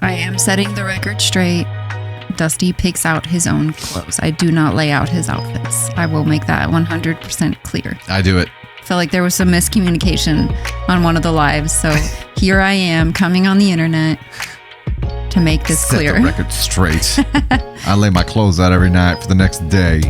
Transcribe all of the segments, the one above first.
I am setting the record straight. Dusty picks out his own clothes. I do not lay out his outfits. I will make that 100% clear. I do it. I feel like there was some miscommunication on one of the lives, so here I am coming on the internet to make this clear. Set the record straight. I lay my clothes out every night for the next day.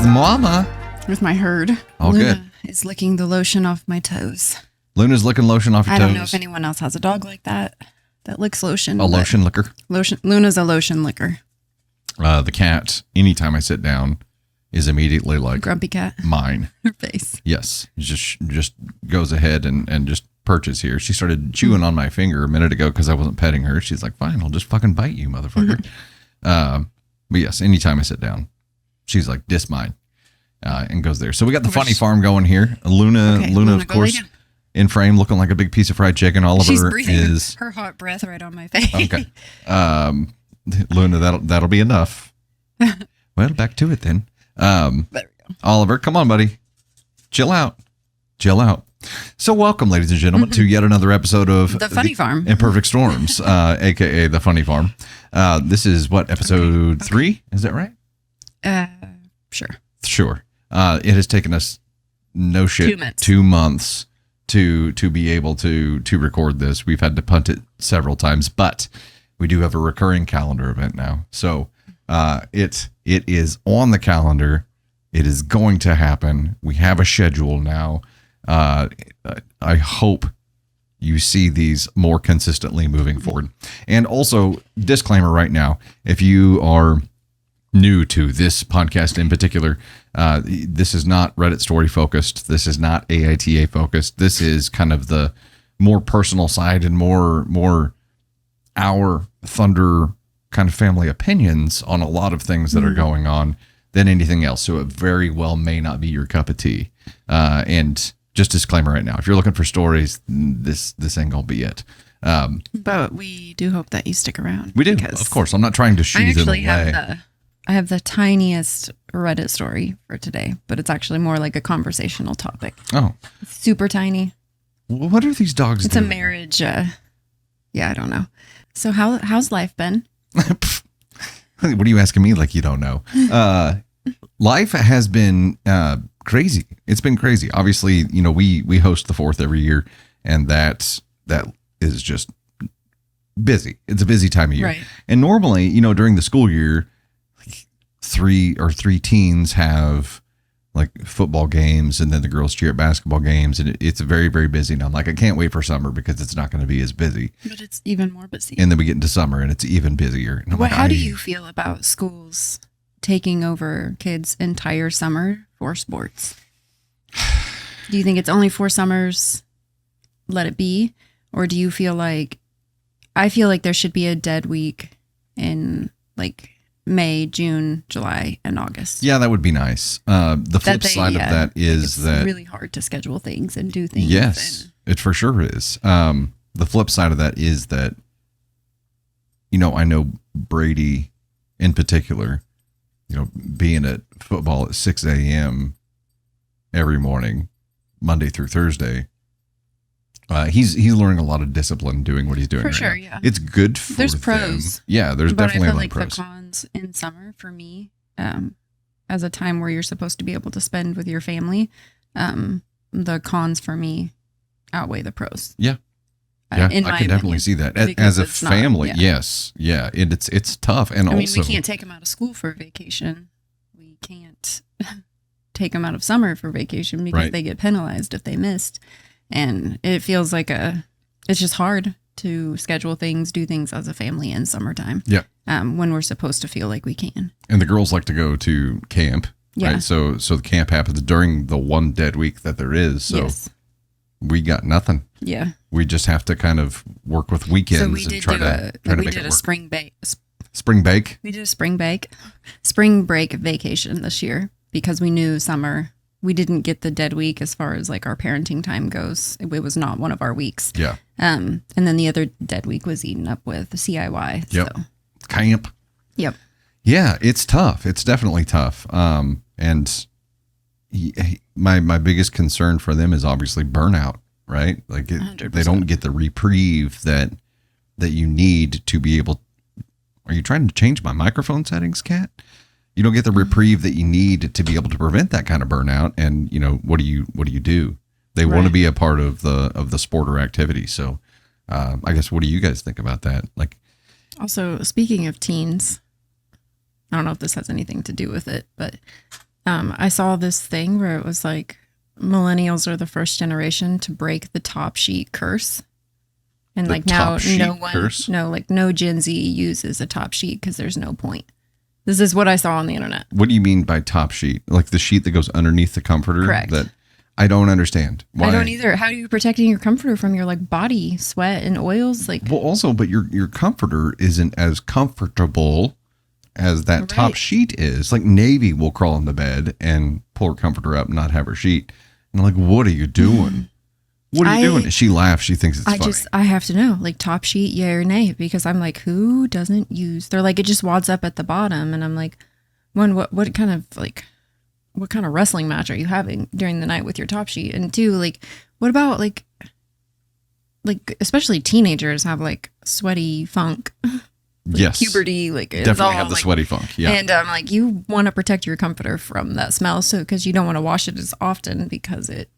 Mama. With my herd. All Luna good. Is licking the lotion off my toes. Luna's licking lotion off your toes. I don't know if anyone else has a dog like that licks lotion. A lotion licker? Luna's a lotion licker. The cat, anytime I sit down, is immediately like... Grumpy cat. Mine. Her face. Yes. Just goes ahead and just perches here. She started chewing on my finger a minute ago because I wasn't petting her. She's like, fine, I'll just fucking bite you, motherfucker. But yes, anytime I sit down, she's like, dis mine. And goes there. So we got the funny farm going here. Luna, of course, in frame, looking like a big piece of fried chicken. Oliver She's breathing is her hot breath right on my face. Okay. Luna, that'll be enough. Well, back to it then. There we go. Oliver, come on, buddy. Chill out. So welcome, ladies and gentlemen, to yet another episode of The Funny Farm. imPerfect Storms, aka The Funny Farm. This is what, episode 3? Is that right? Sure. It has taken us 2 months to be able to record this. We've had to punt it several times, but we do have a recurring calendar event now. So it is on the calendar. It is going to happen. We have a schedule now. I hope you see these more consistently moving forward. And also, disclaimer right now, if you are new to this podcast in particular, this is not Reddit story focused. This is not AITA focused. This is kind of the more personal side and more our Thunder kind of family opinions on a lot of things that are going on than anything else. So it very well may not be your cup of tea. And just disclaimer right now, if you're looking for stories, this ain't gonna be it. But we do hope that you stick around. We do, of course. I'm not trying to shoot them away. I have the tiniest Reddit story for today, but it's actually more like a conversational topic. Oh. It's super tiny. What are these dogs doing? It's a marriage. I don't know. So how's life been? What are you asking me like you don't know? Life has been crazy. It's been crazy. Obviously, we host the 4th every year, and that is just busy. It's a busy time of year. Right. And normally, during the school year, three teens have like football games, and then the girls cheer at basketball games, and it's very, very busy now. Like, I can't wait for summer because it's not going to be as busy. But it's even more busy. And then we get into summer and it's even busier. How do you feel about schools taking over kids' entire summer for sports? Do you think it's only 4 summers, let it be? Or do you feel like, I feel like there should be a dead week in like May, June, July, and August. Yeah, that would be nice. The flip side of that is that it's really hard to schedule things and do things. Yes, it for sure is. The flip side of that is that, I know Brady in particular, being at football at 6 a.m. every morning, Monday through Thursday. He's learning a lot of discipline doing what he's doing. For sure, yeah. It's good for There's pros. Yeah, there's definitely a lot of pros. But I feel like the cons in summer for me, as a time where you're supposed to be able to spend with your family, the cons for me outweigh the pros. Yeah. I can definitely see that. As a family, yes. Yeah, it's tough. And also, we can't take them out of school for vacation. We can't take them out of summer for vacation because they get penalized if they missed. And it feels like it's just hard to schedule things, do things as a family in summertime. Yeah. When we're supposed to feel like we can. And the girls like to go to camp. Yeah. Right. So the camp happens during the one dead week that there is. So we got nothing. Yeah. We just have to kind of work with weekends and try to make it work. We did a spring bake. Spring bake? We did a spring break vacation this year. because we knew summer, we didn't get the dead week as far as like our parenting time goes. It was not one of our weeks. Yeah. And then the other dead week was eaten up with CIY. Yep. So. Camp. Yep. Yeah, it's tough. It's definitely tough. And my biggest concern for them is obviously burnout, right? Like they don't get the reprieve that you need to be able. Are you trying to change my microphone settings, Kat? You don't get the reprieve that you need to be able to prevent that kind of burnout. And what do you do? They want to be a part of the sport or activity. So, I guess, what do you guys think about that? Like, also speaking of teens, I don't know if this has anything to do with it, but I saw this thing where it was like millennials are the first generation to break the top sheet curse. And like now no Gen Z uses a top sheet because there's no point. This is what I saw on the internet. What do you mean by top sheet? Like the sheet that goes underneath the comforter? Correct. That I don't understand. Why? I don't either. How are you protecting your comforter from your like body, sweat, and oils? Like, well, also, but your comforter isn't as comfortable as that top sheet is. Like Navy will crawl in the bed and pull her comforter up and not have her sheet. And I'm like, what are you doing? What are you doing? She laughs. She thinks it's funny. I have to know, like, top sheet, yay or nay, because I'm like, who doesn't use? They're like, it just wads up at the bottom, and I'm like, what kind of wrestling match are you having during the night with your top sheet? And two, like, what about like especially teenagers have like sweaty funk. Like yes, puberty, like definitely have the sweaty funk. Yeah, and like you want to protect your comforter from that smell, so because you don't want to wash it as often because it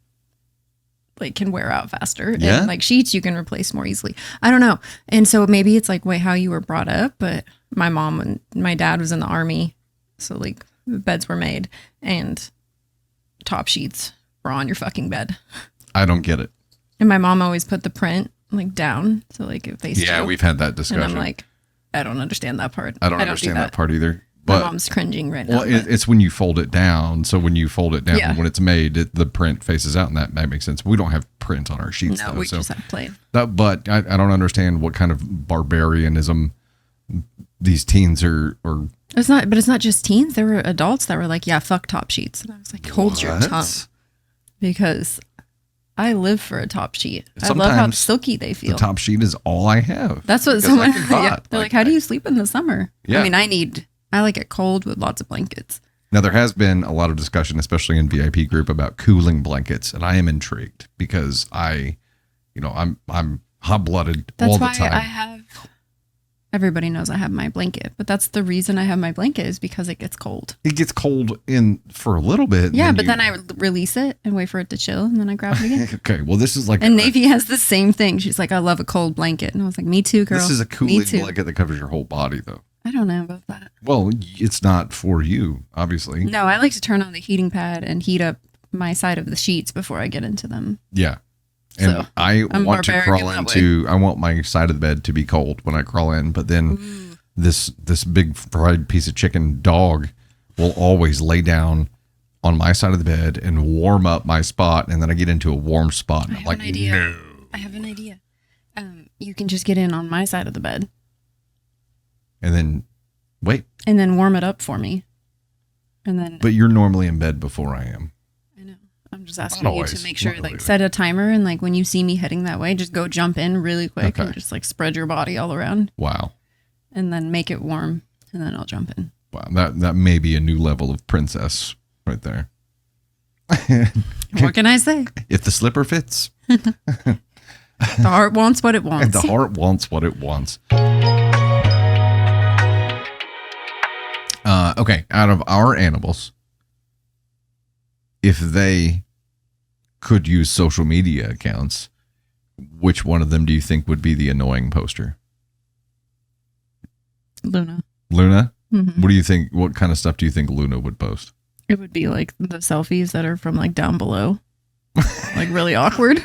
like can wear out faster. Yeah, and like sheets you can replace more easily. I don't know, and so maybe it's like how you were brought up. But my mom and my dad was in the Army, so like beds were made and top sheets were on your fucking bed. I don't get it. And my mom always put the print like down, so like it faced. Yeah, we've had that discussion. And I'm like, I don't understand that part. I don't understand that part either. But my mom's cringing right now. Well, it's when you fold it down. So when you fold it down, when it's made, the print faces out, and that makes sense. We don't have print on our sheets. No, though, we just have plain. But I don't understand what kind of barbarianism these teens are. It's not just teens. There were adults that were like, yeah, fuck top sheets. And I was like, hold your tongue. Because I live for a top sheet. Sometimes I love how silky they feel. The top sheet is all I have. That's what someone, they're like, how do you sleep in the summer? Yeah. I mean, I like it cold with lots of blankets. Now, there has been a lot of discussion, especially in VIP group, about cooling blankets. And I am intrigued because I'm hot-blooded all the time. That's why everybody knows I have my blanket, but that's the reason I have my blanket is because it gets cold. It gets cold for a little bit. Yeah, but then I release it and wait for it to chill, and then I grab it again. Okay, well, this is like... And Navy has the same thing. She's like, I love a cold blanket. And I was like, me too, girl. This is a cooling blanket that covers your whole body, though. I don't know about that. Well, it's not for you, obviously. No, I like to turn on the heating pad and heat up my side of the sheets before I get into them. Yeah. And so, I want to crawl I want my side of the bed to be cold when I crawl in, but then this big fried piece of chicken dog will always lay down on my side of the bed and warm up my spot, and then I get into a warm spot. And I'm like, no. I have an idea. You can just get in on my side of the bed. And then wait. And then warm it up for me. And then. But you're normally in bed before I am. I'm just asking you to make sure, like, set a timer, and like when you see me heading that way, just go jump in really quick and just like spread your body all around. Wow. And then make it warm, and then I'll jump in. Wow, that may be a new level of princess right there. What can I say? If the slipper fits. The heart wants what it wants. The heart wants what it wants. Okay, out of our animals, if they could use social media accounts, which one of them do you think would be the annoying poster? Luna. Luna? Mm-hmm. What do you think? What kind of stuff do you think Luna would post? It would be like the selfies that are from like down below. Like really awkward.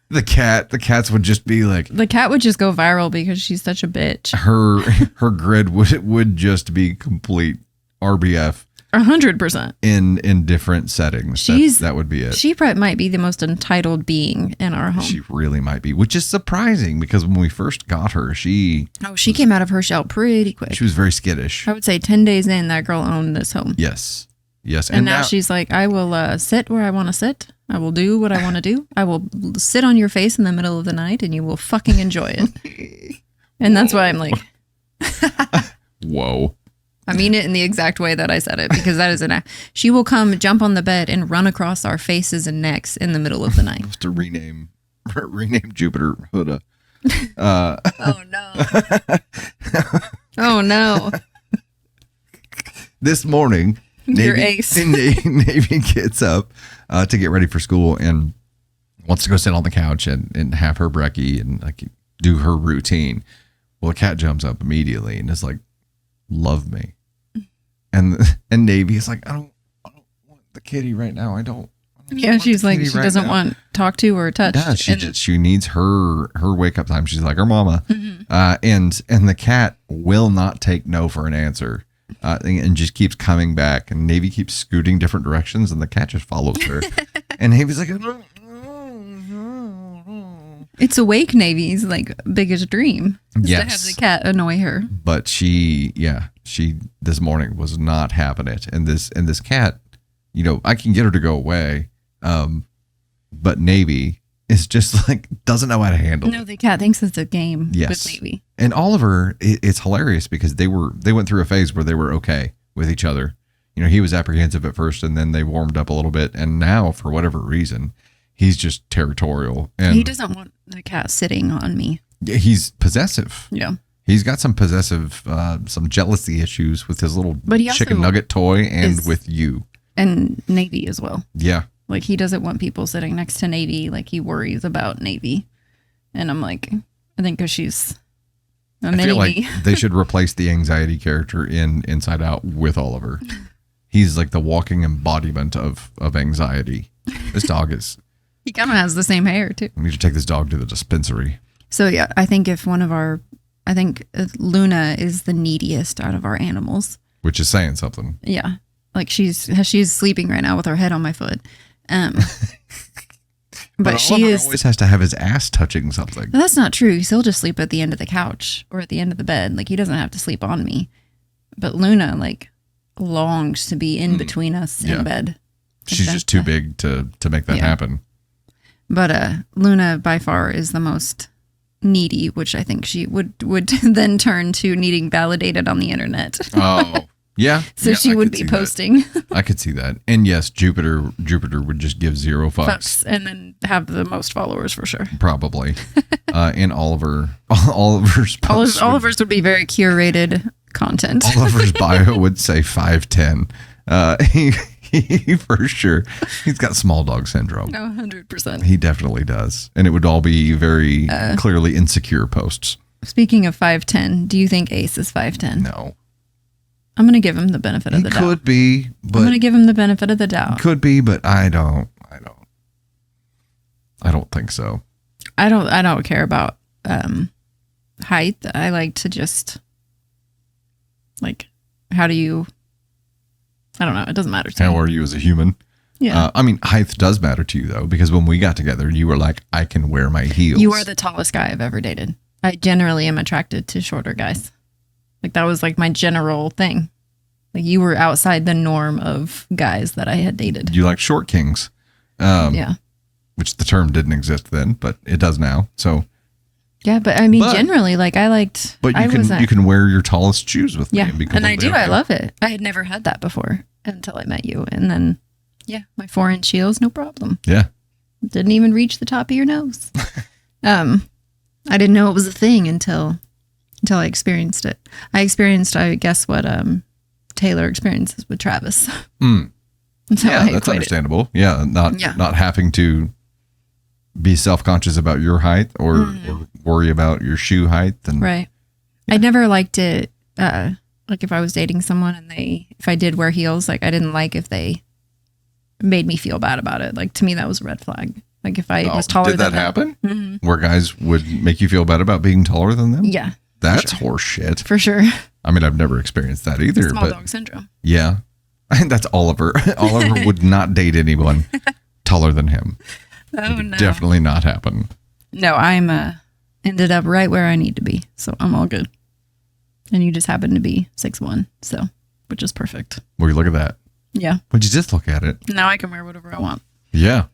The cats would just be like... The cat would just go viral because she's such a bitch. Her grid would just be complete RBF. 100%. In different settings. That would be it. She might be the most entitled being in our home. She really might be, which is surprising because when we first got her, she came out of her shell pretty quick. She was very skittish. I would say 10 days in, that girl owned this home. Yes. And now she's like, I will sit where I want to sit. I will do what I want to do. I will sit on your face in the middle of the night and you will fucking enjoy it. And that's why I'm like, whoa. I mean it in the exact way that I said it, because that is she will come jump on the bed and run across our faces and necks in the middle of the night. To rename Jupiter Huda. Oh no. Oh no. This morning, Navy gets up to get ready for school and wants to go sit on the couch and have her brekkie and like do her routine. Well, the cat jumps up immediately and is like, love me. And Navy is like, I don't want the kitty right now. I don't she's like, she doesn't want talk to or touch. Yeah, she needs her wake up time. She's like her mama. Mm-hmm. And the cat will not take no for an answer. And just keeps coming back, and Navy keeps scooting different directions, and the cat just follows her. And Navy's like, it's awake Navy's like biggest dream. Yes. To have the cat annoy her. But she this morning was not having it. And this cat, I can get her to go away. But Navy is just like, doesn't know how to handle it. No, the cat thinks it's a game with Navy. And Oliver, it's hilarious because they went through a phase where they were okay with each other. He was apprehensive at first, and then they warmed up a little bit. And now, for whatever reason, he's just territorial. And he doesn't want the cat sitting on me. Yeah, he's possessive. Yeah. He's got some possessive, some jealousy issues with his little chicken nugget toy and with you. And Navy as well. Yeah. Like, he doesn't want people sitting next to Navy. Like, he worries about Navy. And I'm like, I think because she's a mini. I feel like they should replace the anxiety character in Inside Out with Oliver. He's like the walking embodiment of anxiety. This dog is... He kind of has the same hair, too. We need to take this dog to the dispensary. So, yeah, I think I think Luna is the neediest out of our animals. Which is saying something. Yeah. Like, she's sleeping right now with her head on my foot. But she always has to have his ass touching something. That's not true. He'll just sleep at the end of the couch or at the end of the bed. Like, he doesn't have to sleep on me. But Luna, like, longs to be in between us in bed. She's just too big to make that happen. But Luna by far is the most needy, which I think she would then turn to needing validated on the internet. Oh, yeah. So she would be posting. I could see that. And yes, Jupiter would just give zero fucks. And then have the most followers for sure. Probably. And Oliver's would be very curated content. Oliver's bio would say 5'10". He for sure. He's got small dog syndrome. 100%. He definitely does. And it would all be very clearly insecure posts. Speaking of 5'10", do you think Ace is 5'10"? No. I'm going to give him the benefit of the doubt. He could be, but... I'm going to give him the benefit of the doubt. Could be, but I don't think so. I don't care about height. I like to just... Like, how do you... I don't know. It doesn't matter to me. How are you as a human? Yeah. Height does matter to you, though, because when we got together, you were like, I can wear my heels. You are the tallest guy I've ever dated. I generally am attracted to shorter guys. Like, that was like my general thing. Like, you were outside the norm of guys that I had dated. You like short kings. Yeah. Which the term didn't exist then, but it does now. So. Yeah, but I mean, generally, like, I liked... But you can wear your tallest shoes with me. Yeah, and I do. Okay. I love it. I had never had that before until I met you. And then, my 4-inch heels, no problem. Yeah. Didn't even reach the top of your nose. I didn't know it was a thing until I experienced it. I guess, what Taylor experiences with Travis. That's understandable. Yeah, not having to be self-conscious about your height or worry about your shoe height. Right. I never liked it, like if I was dating someone and if I did wear heels, like I didn't like if they made me feel bad about it. Like, to me, that was a red flag. Like, if I was taller than them. Did that happen? Mm-hmm. Where guys would make you feel bad about being taller than them? Yeah. That's horse shit. For sure. I mean, I've never experienced that either. Small dog syndrome. Yeah. That's Oliver. Oliver would not date anyone taller than him. Oh, no. Definitely not happen. No, I'm ended up right where I need to be. So I'm all good. And you just happen to be 6'1", so which is perfect. Well, you look at that. Yeah. Would you just look at it? Now I can wear whatever I want. Yeah.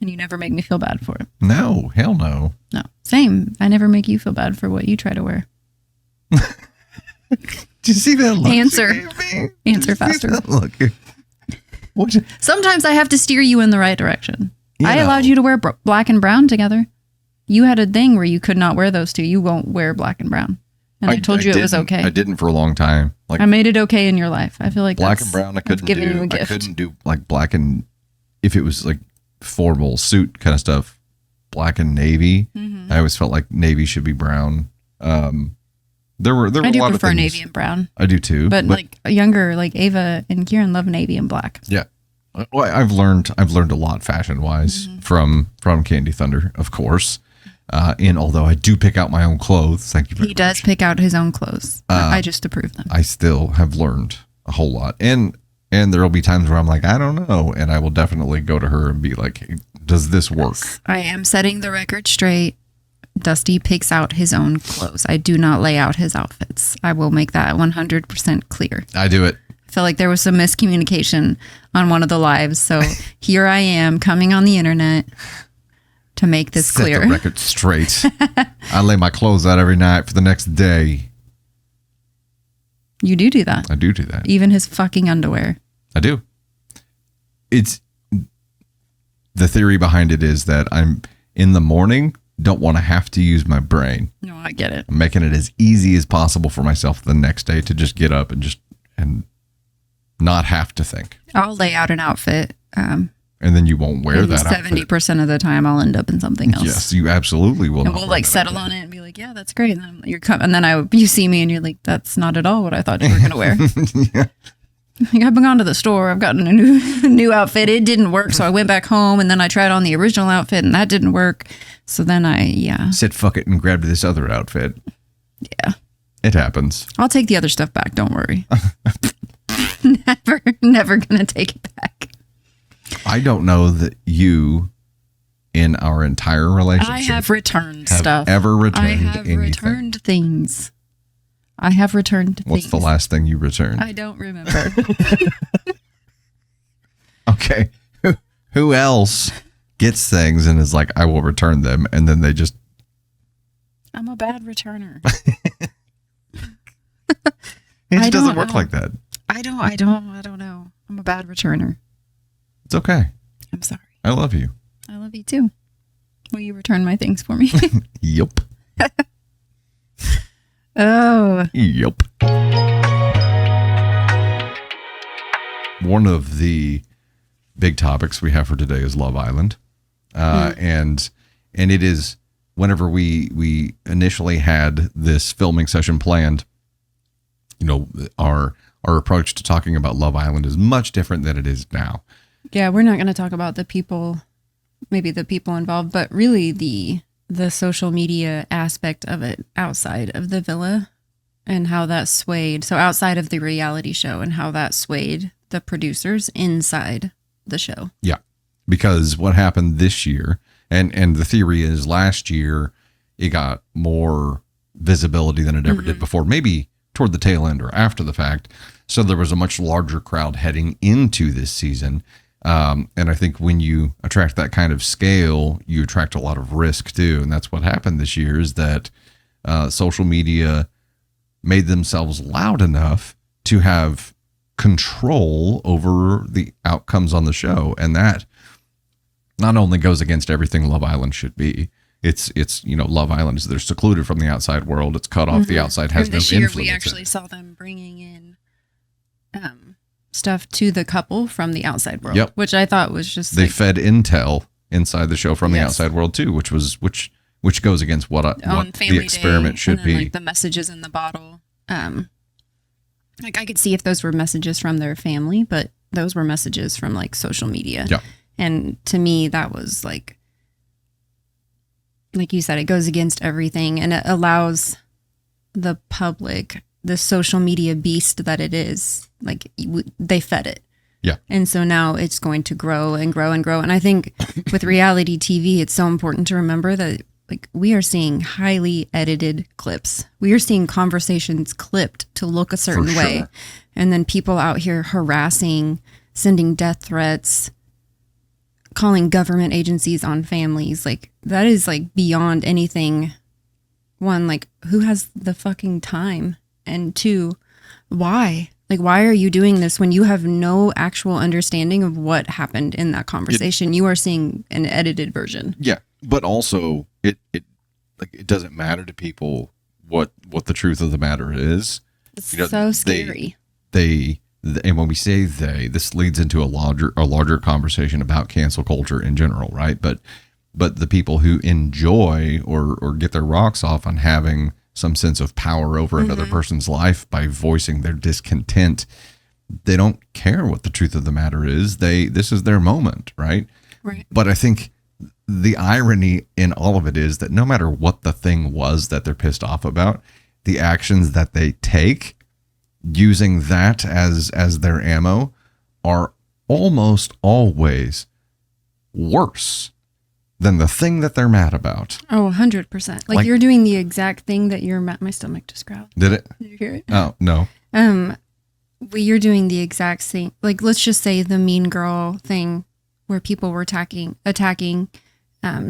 And you never make me feel bad for it. No, hell no. No. Same. I never make you feel bad for what you try to wear. Did you see that look? Answer faster. Look. Sometimes I have to steer you in the right direction. I know. allowed you to wear black and brown together. You had a thing where you could not wear those two. You won't wear black and brown. And I told you it was okay. I didn't for a long time. Like I made it okay in your life. I feel like black and brown I couldn't do. You a gift. I couldn't do like black and if it was like formal suit kind of stuff, black and navy. Mm-hmm. I always felt like navy should be brown. There were a lot of things. I do prefer navy and brown. I do too. But like younger, like Ava and Kieran love navy and black. Yeah. Well, I've learned a lot fashion wise from Candy Thunder, of course. And although I do pick out my own clothes, thank you very much. He does pick out his own clothes. I just approve them. I still have learned a whole lot. And there will be times where I'm like, I don't know. And I will definitely go to her and be like, hey, does this work? I am setting the record straight. Dusty picks out his own clothes. I do not lay out his outfits. I will make that 100% clear. I do it. I feel like there was some miscommunication on one of the lives. So here I am coming on the internet to make this clear. Set the record straight. I lay my clothes out every night for the next day. You do that. I do that. Even his fucking underwear. I do. It's the theory behind it is that I'm in the morning, don't want to have to use my brain. No, I get it. I'm making it as easy as possible for myself the next day to just get up and not have to think. I'll lay out an outfit. And then you won't wear that 70% of the time I'll end up in something else. Yes, you absolutely will. And we'll like settle on it and be like, yeah, that's great. And then you see me and you're like, that's not at all what I thought you were going to wear. Yeah. Like, I've been gone to the store. I've gotten a new outfit. It didn't work. So I went back home and then I tried on the original outfit and that didn't work. So then said, fuck it and grabbed this other outfit. Yeah. It happens. I'll take the other stuff back. Don't worry. Never going to take it back. I don't know that you, in our entire relationship, I have returned stuff. Ever returned anything. I have returned things. I have returned things. What's the last thing you returned? I don't remember. Okay. Who else gets things and is like, I will return them, and then they just... I'm a bad returner. It just doesn't work like that. I don't know. I'm a bad returner. It's okay. I'm sorry. I love you. I love you too. Will you return my things for me? Yep. Oh. Yep. One of the big topics we have for today is Love Island. And it is whenever we initially had this filming session planned, our approach to talking about Love Island is much different than it is now. Yeah, we're not going to talk about the people involved, but really the social media aspect of it outside of the villa and how that swayed. So outside of the reality show and how that swayed the producers inside the show. Yeah, because what happened this year, and the theory is last year it got more visibility than it ever did before, maybe toward the tail end or after the fact. So there was a much larger crowd heading into this season. And I think when you attract that kind of scale, you attract a lot of risk too. And that's what happened this year is that social media made themselves loud enough to have control over the outcomes on the show. And that not only goes against everything Love Island should be. It's Love Island is they're secluded from the outside world. It's cut off. The outside has no influence. This year we actually saw them bringing in stuff to the couple from the outside world, which I thought was just they fed intel inside the show from the outside world too, which goes against what the experiment should be. Like the messages in the bottle. Like I could see if those were messages from their family, but those were messages from like social media. Yeah. And to me, that was like you said, it goes against everything and it allows the public the social media beast that it is, like they fed it. Yeah. And so now it's going to grow and grow and grow. And I think with reality TV, it's so important to remember that like we are seeing highly edited clips. We are seeing conversations clipped to look a certain way. And then people out here harassing, sending death threats, calling government agencies on families. Like that is like beyond anything. One, like who has the fucking time? And two, why? Like, why are you doing this when you have no actual understanding of what happened in that conversation? You are seeing an edited version. Yeah, but also it doesn't matter to people what the truth of the matter is. It's so scary. And when we say they, this leads into a larger conversation about cancel culture in general, right? But the people who enjoy or get their rocks off on having some sense of power over another person's life by voicing their discontent, they don't care what the truth of the matter is. This is their moment, right? Right. But I think the irony in all of it is that no matter what the thing was that they're pissed off about, the actions that they take using that as their ammo are almost always worse than the thing that they're mad about. Oh, 100%. Like you're doing the exact thing that you're mad. My stomach just growled. Did it? Did you hear it? Oh, no. You're doing the exact same. Like, let's just say the mean girl thing where people were attacking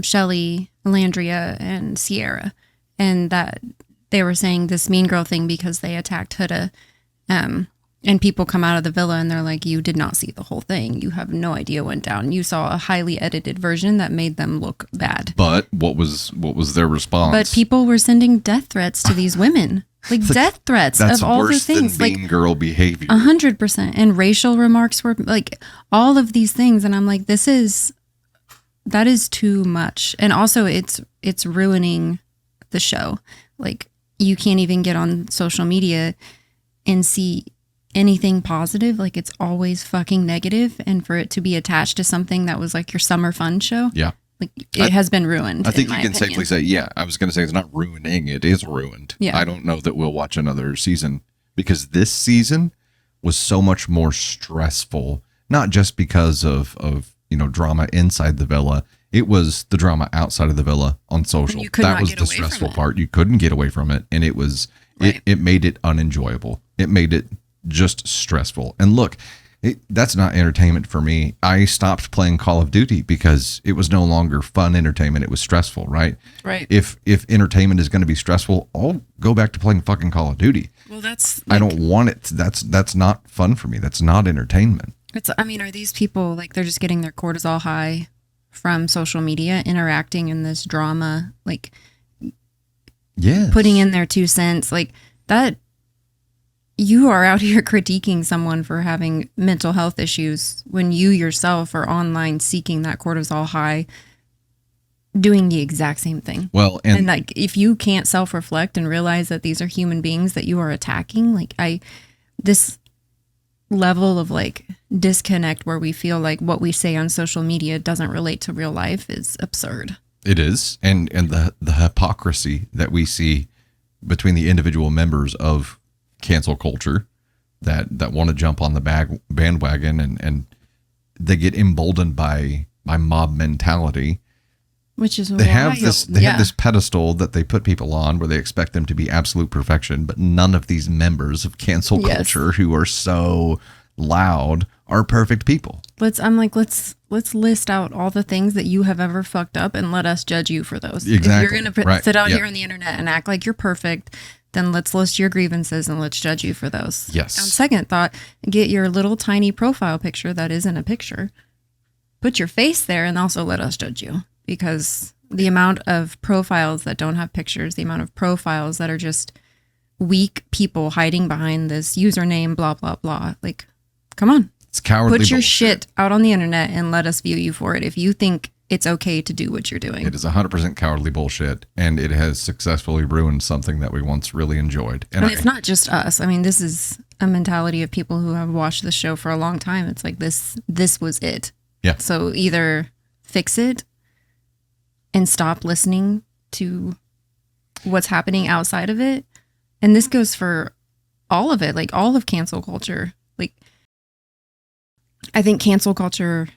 Shelly, Landria, and Sierra. And that they were saying this mean girl thing because they attacked Huda. And people come out of the villa and they're like, you did not see the whole thing. You have no idea what went down. You saw a highly edited version that made them look bad. But what was their response? But people were sending death threats to these women. Like death threats of all the things. Than mean girl behavior. 100%. And racial remarks were like all of these things. And I'm like, that is too much. And also it's ruining the show. Like you can't even get on social media and see anything positive. Like it's always fucking negative. And for it to be attached to something that was like your summer fun show. Yeah. Like it has been ruined. I think you can safely say, yeah, I was going to say it's not ruining. It is ruined. Yeah. I don't know that we'll watch another season because this season was so much more stressful, not just because of drama inside the villa. It was the drama outside of the villa on social. That was the stressful part. You couldn't get away from it. And it was, right. It made it unenjoyable. It made it just stressful. And look, that's not entertainment for me. I stopped playing Call of Duty because it was no longer fun entertainment. It was stressful, right? Right. If entertainment is going to be stressful, I'll go back to playing fucking Call of Duty. Well, that's I don't want it. That's not fun for me. That's not entertainment. Are these people like they're just getting their cortisol high from social media, interacting in this drama, like putting in their 2 cents, like that? You are out here critiquing someone for having mental health issues when you yourself are online seeking that cortisol high, doing the exact same thing. Well, and like if you can't self-reflect and realize that these are human beings that you are attacking, like this level of like disconnect where we feel like what we say on social media doesn't relate to real life is absurd. It is. And the hypocrisy that we see between the individual members of cancel culture that want to jump on the bandwagon and they get emboldened by mob mentality. Which is they have this pedestal that they put people on where they expect them to be absolute perfection, but none of these members of cancel culture who are so loud are perfect people. Let's list out all the things that you have ever fucked up and let us judge you for those. Exactly. If you're going to sit out here on the internet and act like you're perfect, then let's list your grievances and let's judge you for those. Yes. On second thought, get your little tiny profile picture that isn't a picture. Put your face there and also let us judge you. Because the amount of profiles that don't have pictures, the amount of profiles that are just weak people hiding behind this username, blah, blah, blah. Like, come on. It's cowardly Put your bullshit. shit out on the internet and let us view you for it if you think it's okay to do what you're doing. It is 100% cowardly bullshit, and it has successfully ruined something that we once really enjoyed. And it's not just us. I mean, this is a mentality of people who have watched the show for a long time. It's like this was it. Yeah. So either fix it and stop listening to what's happening outside of it. And this goes for all of it, like all of cancel culture. Like, I think cancel culture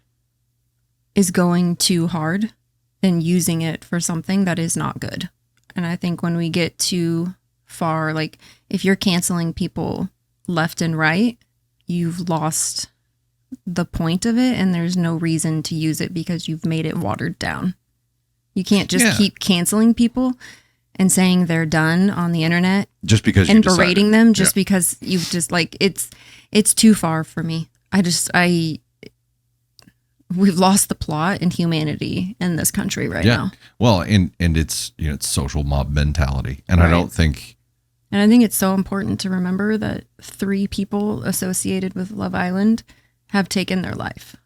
is going too hard and using it for something that is not good. And I think when we get too far, like if you're canceling people left and right, you've lost the point of it, and there's no reason to use it because you've made it watered down. You can't just keep canceling people and saying they're done on the internet just because and berating them just because you've just like it's too far for me. We've lost the plot and humanity in this country right now. Well, and it's it's social mob mentality, and I don't think. And I think it's so important to remember that 3 people associated with Love Island have taken their life.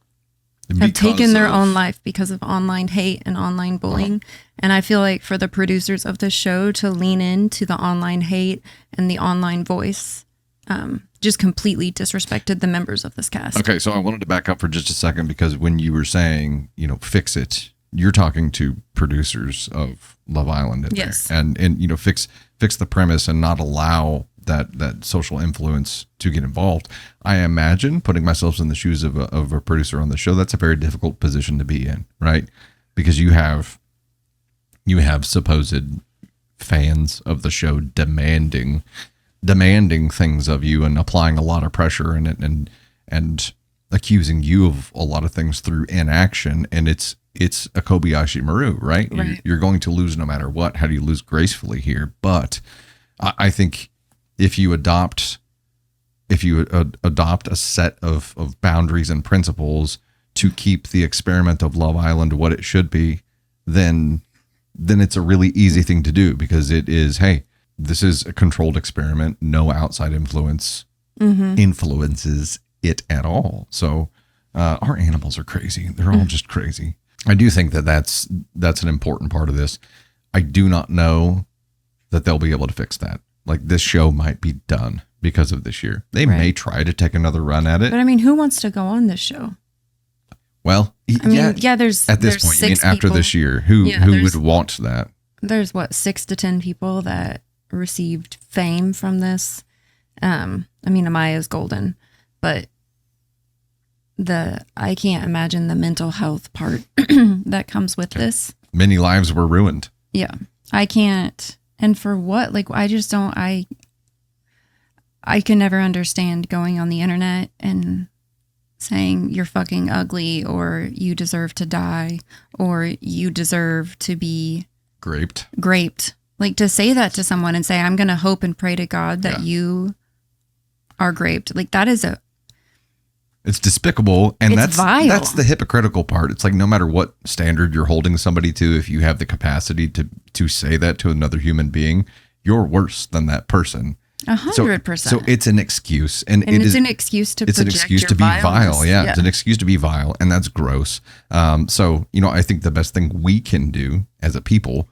Have taken their own life because of online hate and online bullying. And I feel like for the producers of this show to lean into the online hate and the online voice, just completely disrespected the members of this cast. Okay, so I wanted to back up for just a second, because when you were saying, fix it, you're talking to producers of Love Island in there. And fix the premise and not allow that social influence to get involved. I imagine, putting myself in the shoes of a producer on the show, that's a very difficult position to be in, right? Because you have supposed fans of the show demanding things of you and applying a lot of pressure and accusing you of a lot of things through inaction, and it's a Kobayashi Maru, right? You're going to lose no matter what. How do you lose gracefully here? But I think if you adopt a set of boundaries and principles to keep the experiment of Love Island what it should be, then it's a really easy thing to do, because it is, hey, this is a controlled experiment. No outside influences it at all. So our animals are crazy. They're all just crazy. I do think that's an important part of this. I do not know that they'll be able to fix that. Like, this show might be done because of this year. They may try to take another run at it. But I mean, who wants to go on this show? Well, there's at this point, you mean after this year, who would want that? There's 6 to 10 people that received fame from this. I mean, Amaya's golden, but I can't imagine the mental health part that comes with this. Many lives were ruined. Yeah, I can't. And for what? Like, I just don't. I can never understand going on the internet and saying you're fucking ugly, or you deserve to die, or you deserve to be graped. Like, to say that to someone and say, I'm going to hope and pray to God that you are graped. Like, that is it's despicable, and it's vile. That's the hypocritical part. It's like, no matter what standard you're holding somebody to, if you have the capacity to say that to another human being, you're worse than that person. 100%. So it's an excuse, and it's an excuse to be vile. Yeah, it's an excuse to be vile, and that's gross. So I think the best thing we can do as a people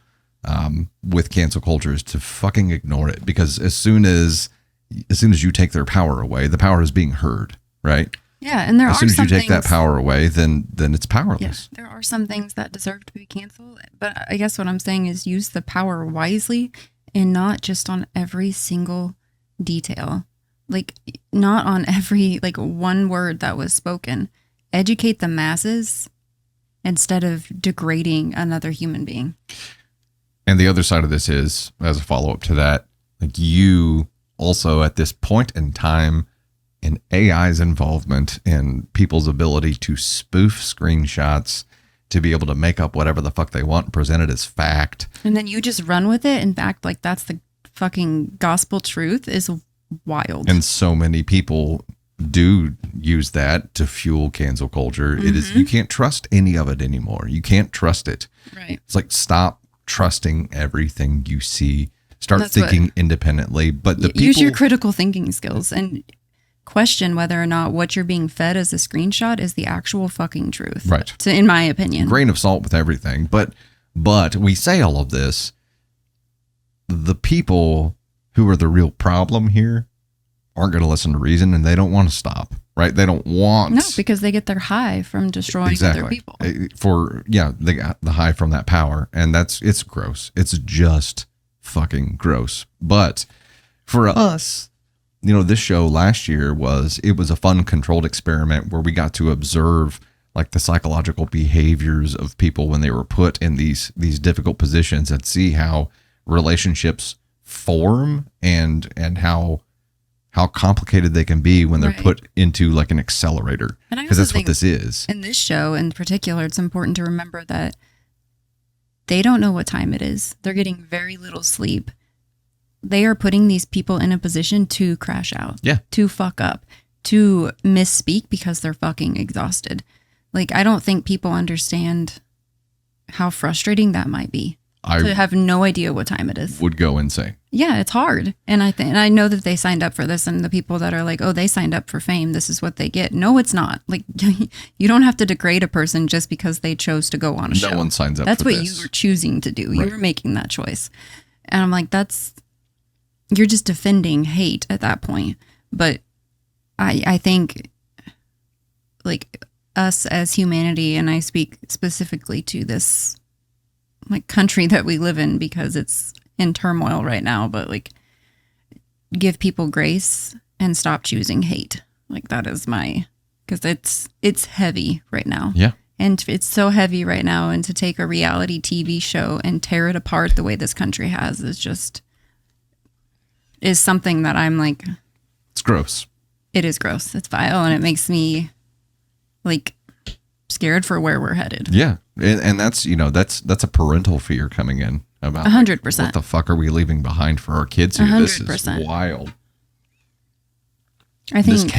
with cancel culture is to fucking ignore it, because as soon as you take their power away, the power is being heard, right? Yeah, and as soon as you take that power away, then it's powerless. Yeah, there are some things that deserve to be canceled, but I guess what I'm saying is use the power wisely, and not just on every single detail. Like, not on every one word that was spoken. Educate the masses instead of degrading another human being. And the other side of this is, as a follow-up to that, like, you also at this point in time, in AI's involvement in people's ability to spoof screenshots, to be able to make up whatever the fuck they want and present it as fact. And then you just run with it and act like that's the fucking gospel truth is wild. And so many people do use that to fuel cancel culture. It is, you can't trust any of it anymore. You can't trust it. Right. It's like, stop trusting everything you see. Start thinking independently. But use your critical thinking skills and question whether or not what you're being fed as a screenshot is the actual fucking truth. Right. In my opinion. Grain of salt with everything. But we say all of this. The people who are the real problem here aren't going to listen to reason, and they don't want to stop. Right? They don't want. No, because they get their high from destroying other people. They got the high from that power, and it's gross. It's just fucking gross. But for us, this show last year was a fun controlled experiment where we got to observe like the psychological behaviors of people when they were put in these difficult positions and see how relationships form and how complicated they can be when they're put into like an accelerator, because that's what this is. In this show in particular, it's important to remember that they don't know what time it is. They're getting very little sleep. They are putting these people in a position to crash out, to fuck up, to misspeak because they're fucking exhausted. Like, I don't think people understand how frustrating that might be. To have no idea what time it is. Would go insane. Yeah, it's hard. And I know that they signed up for this, and the people that are like, oh, they signed up for fame, this is what they get. No, it's not. Like, you don't have to degrade a person just because they chose to go on a show. No one signs up That's for what you were choosing to do. You were making that choice. And I'm like, you're just defending hate at that point. But I think, like, us as humanity, and I speak specifically to this like country that we live in because it's in turmoil right now, but like, give people grace and stop choosing hate. Like, that is because it's heavy right now. Yeah. And it's so heavy right now, and to take a reality TV show and tear it apart the way this country has is something that I'm like, it's gross. It is gross. It's vile, and it makes me like scared for where we're headed. Yeah. And that's a parental fear coming in about 100%. Like, what the fuck are we leaving behind for our kids here? 100%. This is wild. I think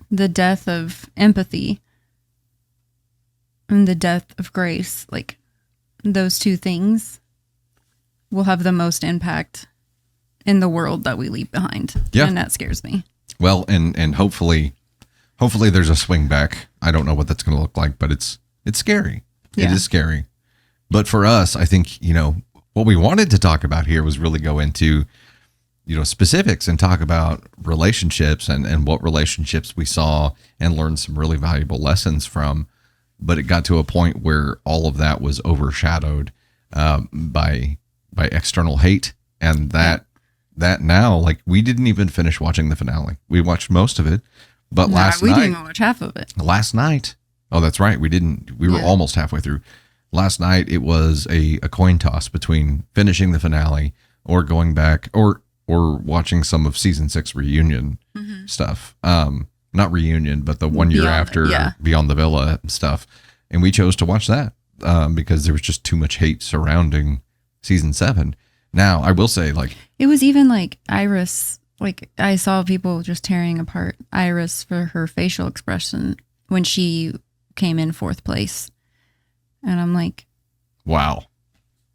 the death of empathy and the death of grace, like, those two things will have the most impact in the world that we leave behind. Yeah. And that scares me. Well, and hopefully there's a swing back. I don't know what that's going to look like, but it's scary. It is scary. But for us, I think, what we wanted to talk about here was really go into, specifics and talk about relationships and what relationships we saw and learned some really valuable lessons from. But it got to a point where all of that was overshadowed by external hate. And that now, like, we didn't even finish watching the finale. We watched most of it. But last night. We didn't even watch half of it. Last night. Oh, that's right. We didn't. We were almost halfway through. Last night, it was a coin toss between finishing the finale or going back or watching some of season 6 reunion stuff. Not reunion, but the 1 year after Beyond the Villa stuff. And we chose to watch that because there was just too much hate surrounding season 7. Now, I will say, like, it was even like Iris. Like, I saw people just tearing apart Iris for her facial expression when she came in 4th place. And I'm like, wow.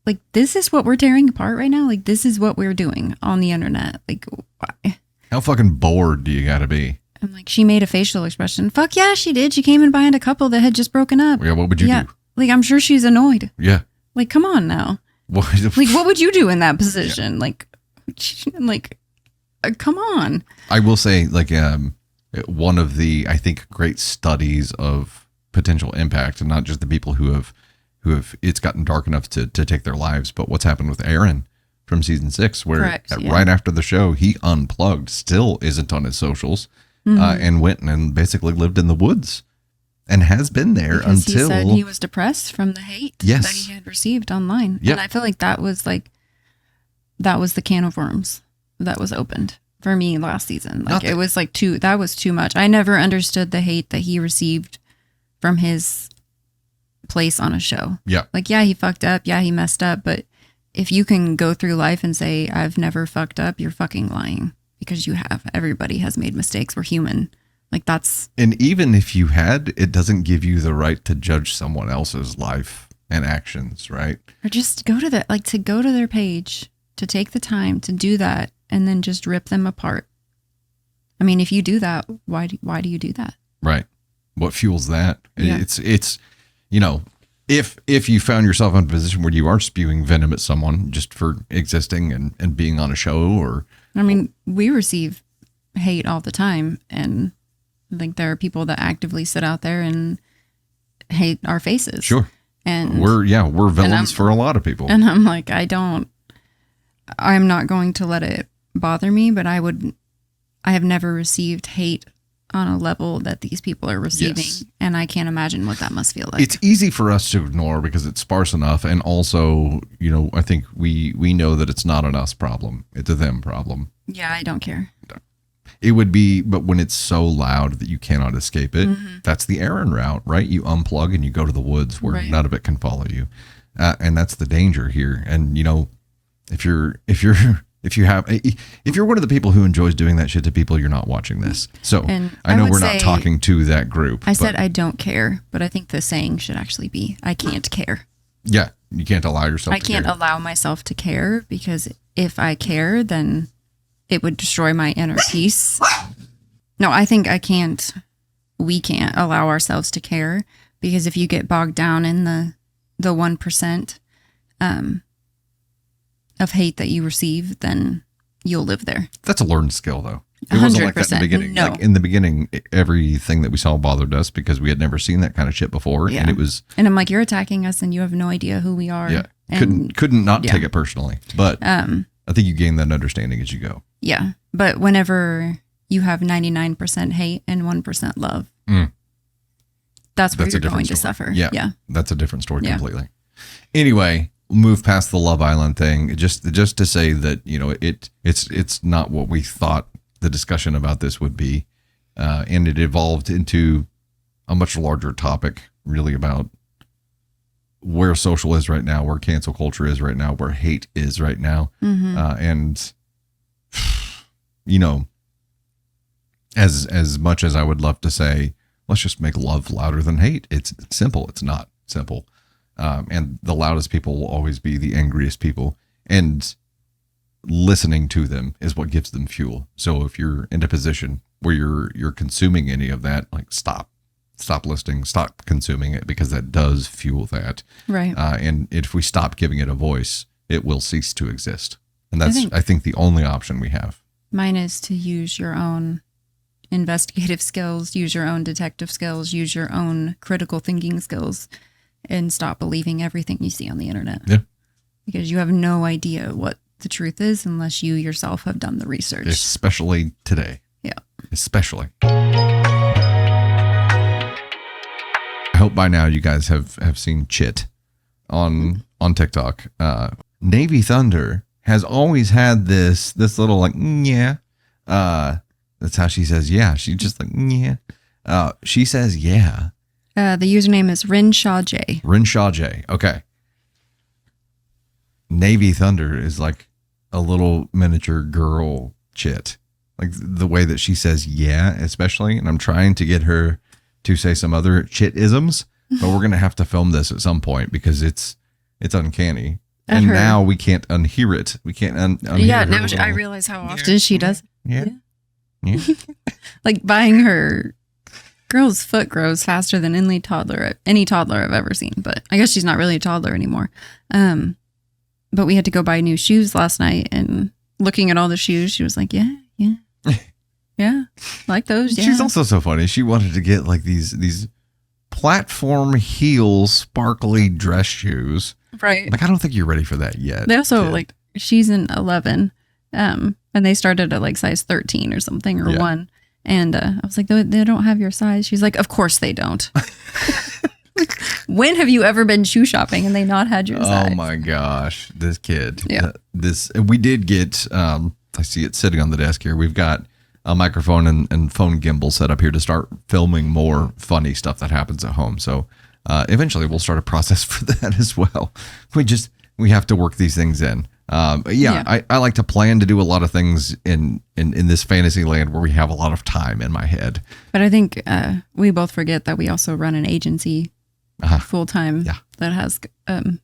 Like, this is what we're tearing apart right now? Like, this is what we're doing on the internet. Like, why? How fucking bored do you gotta be? I'm like, she made a facial expression. Fuck yeah, she did. She came in behind a couple that had just broken up. Yeah, what would you do? Like, I'm sure she's annoyed. Yeah. Like, come on now. Like, what would you do in that position? Yeah. Come on. I will say, like, one of the, I think, great studies of potential impact, and not just the people who have it's gotten dark enough to take their lives, but what's happened with Aaron from season 6, where right after the show, he unplugged, still isn't on his socials, and went and basically lived in the woods and has been there until he said he was depressed from the hate that he had received online. Yep. And I feel like that was the can of worms that was opened for me last season. Like, it was like that was too much. I never understood the hate that he received from his place on a show. Yeah. Like, yeah, he fucked up. Yeah, he messed up. But if you can go through life and say, I've never fucked up, you're fucking lying, because you have. Everybody has made mistakes. We're human. Like, that's. And even if you had, it doesn't give you the right to judge someone else's life and actions, right? Or just go to their page, to take the time to do that, and then just rip them apart. I mean, if you do that, why do you do that? Right. What fuels that? Yeah. It's if you found yourself in a position where you are spewing venom at someone just for existing and being on a show, or. I mean, we receive hate all the time, and I think there are people that actively sit out there and hate our faces. Sure. And we're villains for a lot of people. And I'm like, I'm not going to let it bother me, but I I have never received hate on a level that these people are receiving. Yes. And I can't imagine what that must feel like. It's easy for us to ignore because it's sparse enough. And also, I think we know that it's not an us problem. It's a them problem. Yeah, I don't care. It would be, but when it's so loud that you cannot escape it, that's the Aaron route, right? You unplug and you go to the woods where none of it can follow you. And that's the danger here. And, if you're one of the people who enjoys doing that shit to people, you're not watching this. So I know we're not talking to that group. I said I don't care, but I think the saying should actually be, I can't care. Yeah. You can't allow yourself to care. I can't allow myself to care, because if I care, then it would destroy my inner peace. No, I think we can't allow ourselves to care, because if you get bogged down in the 1%, of hate that you receive, then you'll live there. That's a learned skill, though. It 100%. Wasn't like that in the beginning. No. Like in the beginning, everything that we saw bothered us because we had never seen that kind of shit before. Yeah. And it was. And I'm like, you're attacking us and you have no idea who we are. Yeah. Couldn't not take it personally. But I think you gain that understanding as you go. Yeah. But whenever you have 99% hate and 1% love, that's where you're going to suffer. Yeah. Yeah. That's a different story completely. Anyway, move past the Love Island thing, just to say that it's not what we thought the discussion about this would be, and it evolved into a much larger topic, really about where social is right now, where cancel culture is right now, where hate is right now, and as much as I would love to say, let's just make love louder than hate, it's simple. It's not simple. And the loudest people will always be the angriest people, and listening to them is what gives them fuel. So if you're in a position where you're consuming any of that, like stop listening, stop consuming it, because that does fuel that. Right. And if we stop giving it a voice, it will cease to exist. And that's, I think the only option we have. Mine is to use your own investigative skills, use your own detective skills, use your own critical thinking skills, and stop believing everything you see on the internet. Yeah. Because you have no idea what the truth is unless you yourself have done the research. Especially today. Yeah. Especially. I hope by now you guys have seen Chit on TikTok. Navy Thunder has always had this little like, yeah. That's how she says yeah. She just like, yeah. She says yeah. The username is Rinshaw J. Rinshaw J. Okay. Navy Thunder is like a little miniature girl Chit. Like the way that she says yeah, especially. And I'm trying to get her to say some other Chit-isms, but we're going to have to film this at some point because it's uncanny. And now we can't unhear it. We can't unhear yeah, now I realize how often she does. Yeah. Like buying her girl's foot grows faster than any toddler I've ever seen. But I guess she's not really a toddler anymore. But we had to go buy new shoes last night, and looking at all the shoes, she was like, yeah. Yeah, like those. Yeah. She's also so funny. She wanted to get like these platform heel sparkly dress shoes. Right. Like, I don't think you're ready for that yet. They also like, she's in 11, and they started at like size 13 or something or 1. And I was like, they don't have your size. She's like, of course they don't. When have you ever been shoe shopping and they not had your size? Oh my gosh, this kid. Yeah. We did get, I see it sitting on the desk here. We've got a microphone and phone gimbal set up here to start filming more funny stuff that happens at home. So eventually we'll start a process for that as well. We have to work these things in. I like to plan to do a lot of things in this fantasy land where we have a lot of time in my head. But I think we both forget that we also run an agency full time that has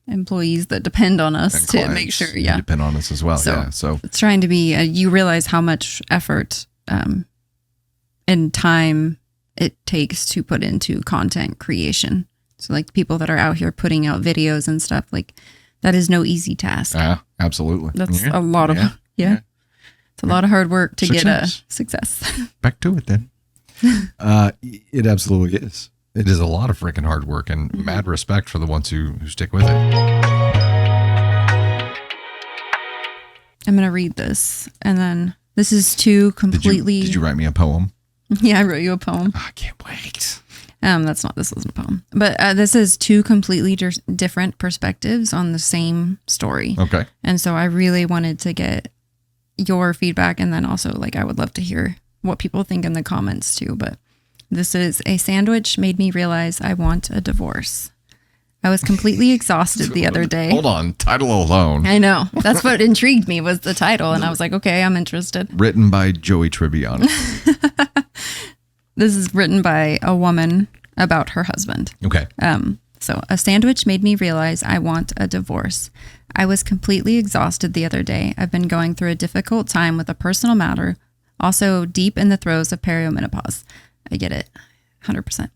employees that depend on us to make sure. Yeah, depend on us as well. So it's trying to be. You realize how much effort and time it takes to put into content creation. So like people that are out here putting out videos and stuff, like that is no easy task. Absolutely. That's a lot of, it's a lot of hard work to get a success. Back to it then. It absolutely is. It is a lot of freaking hard work, and mad respect for the ones who stick with it. I'm going to read this, and then This is two completely. Did you write me a poem? Yeah, I wrote you a poem. Oh, I can't wait. This wasn't a poem, but this is two completely different perspectives on the same story. Okay. And so I really wanted to get your feedback, and then also like I would love to hear what people think in the comments too. But this is a sandwich made me realize I want a divorce. I was completely exhausted the other day. Hold on, title alone. I know. That's what intrigued me was the title, and I was like, okay, I'm interested. Written by Joey Tribbiani. This is written by a woman about her husband. Okay. So a sandwich made me realize I want a divorce. I was completely exhausted the other day. I've been going through a difficult time with a personal matter, also deep in the throes of perimenopause. I get it. 100%.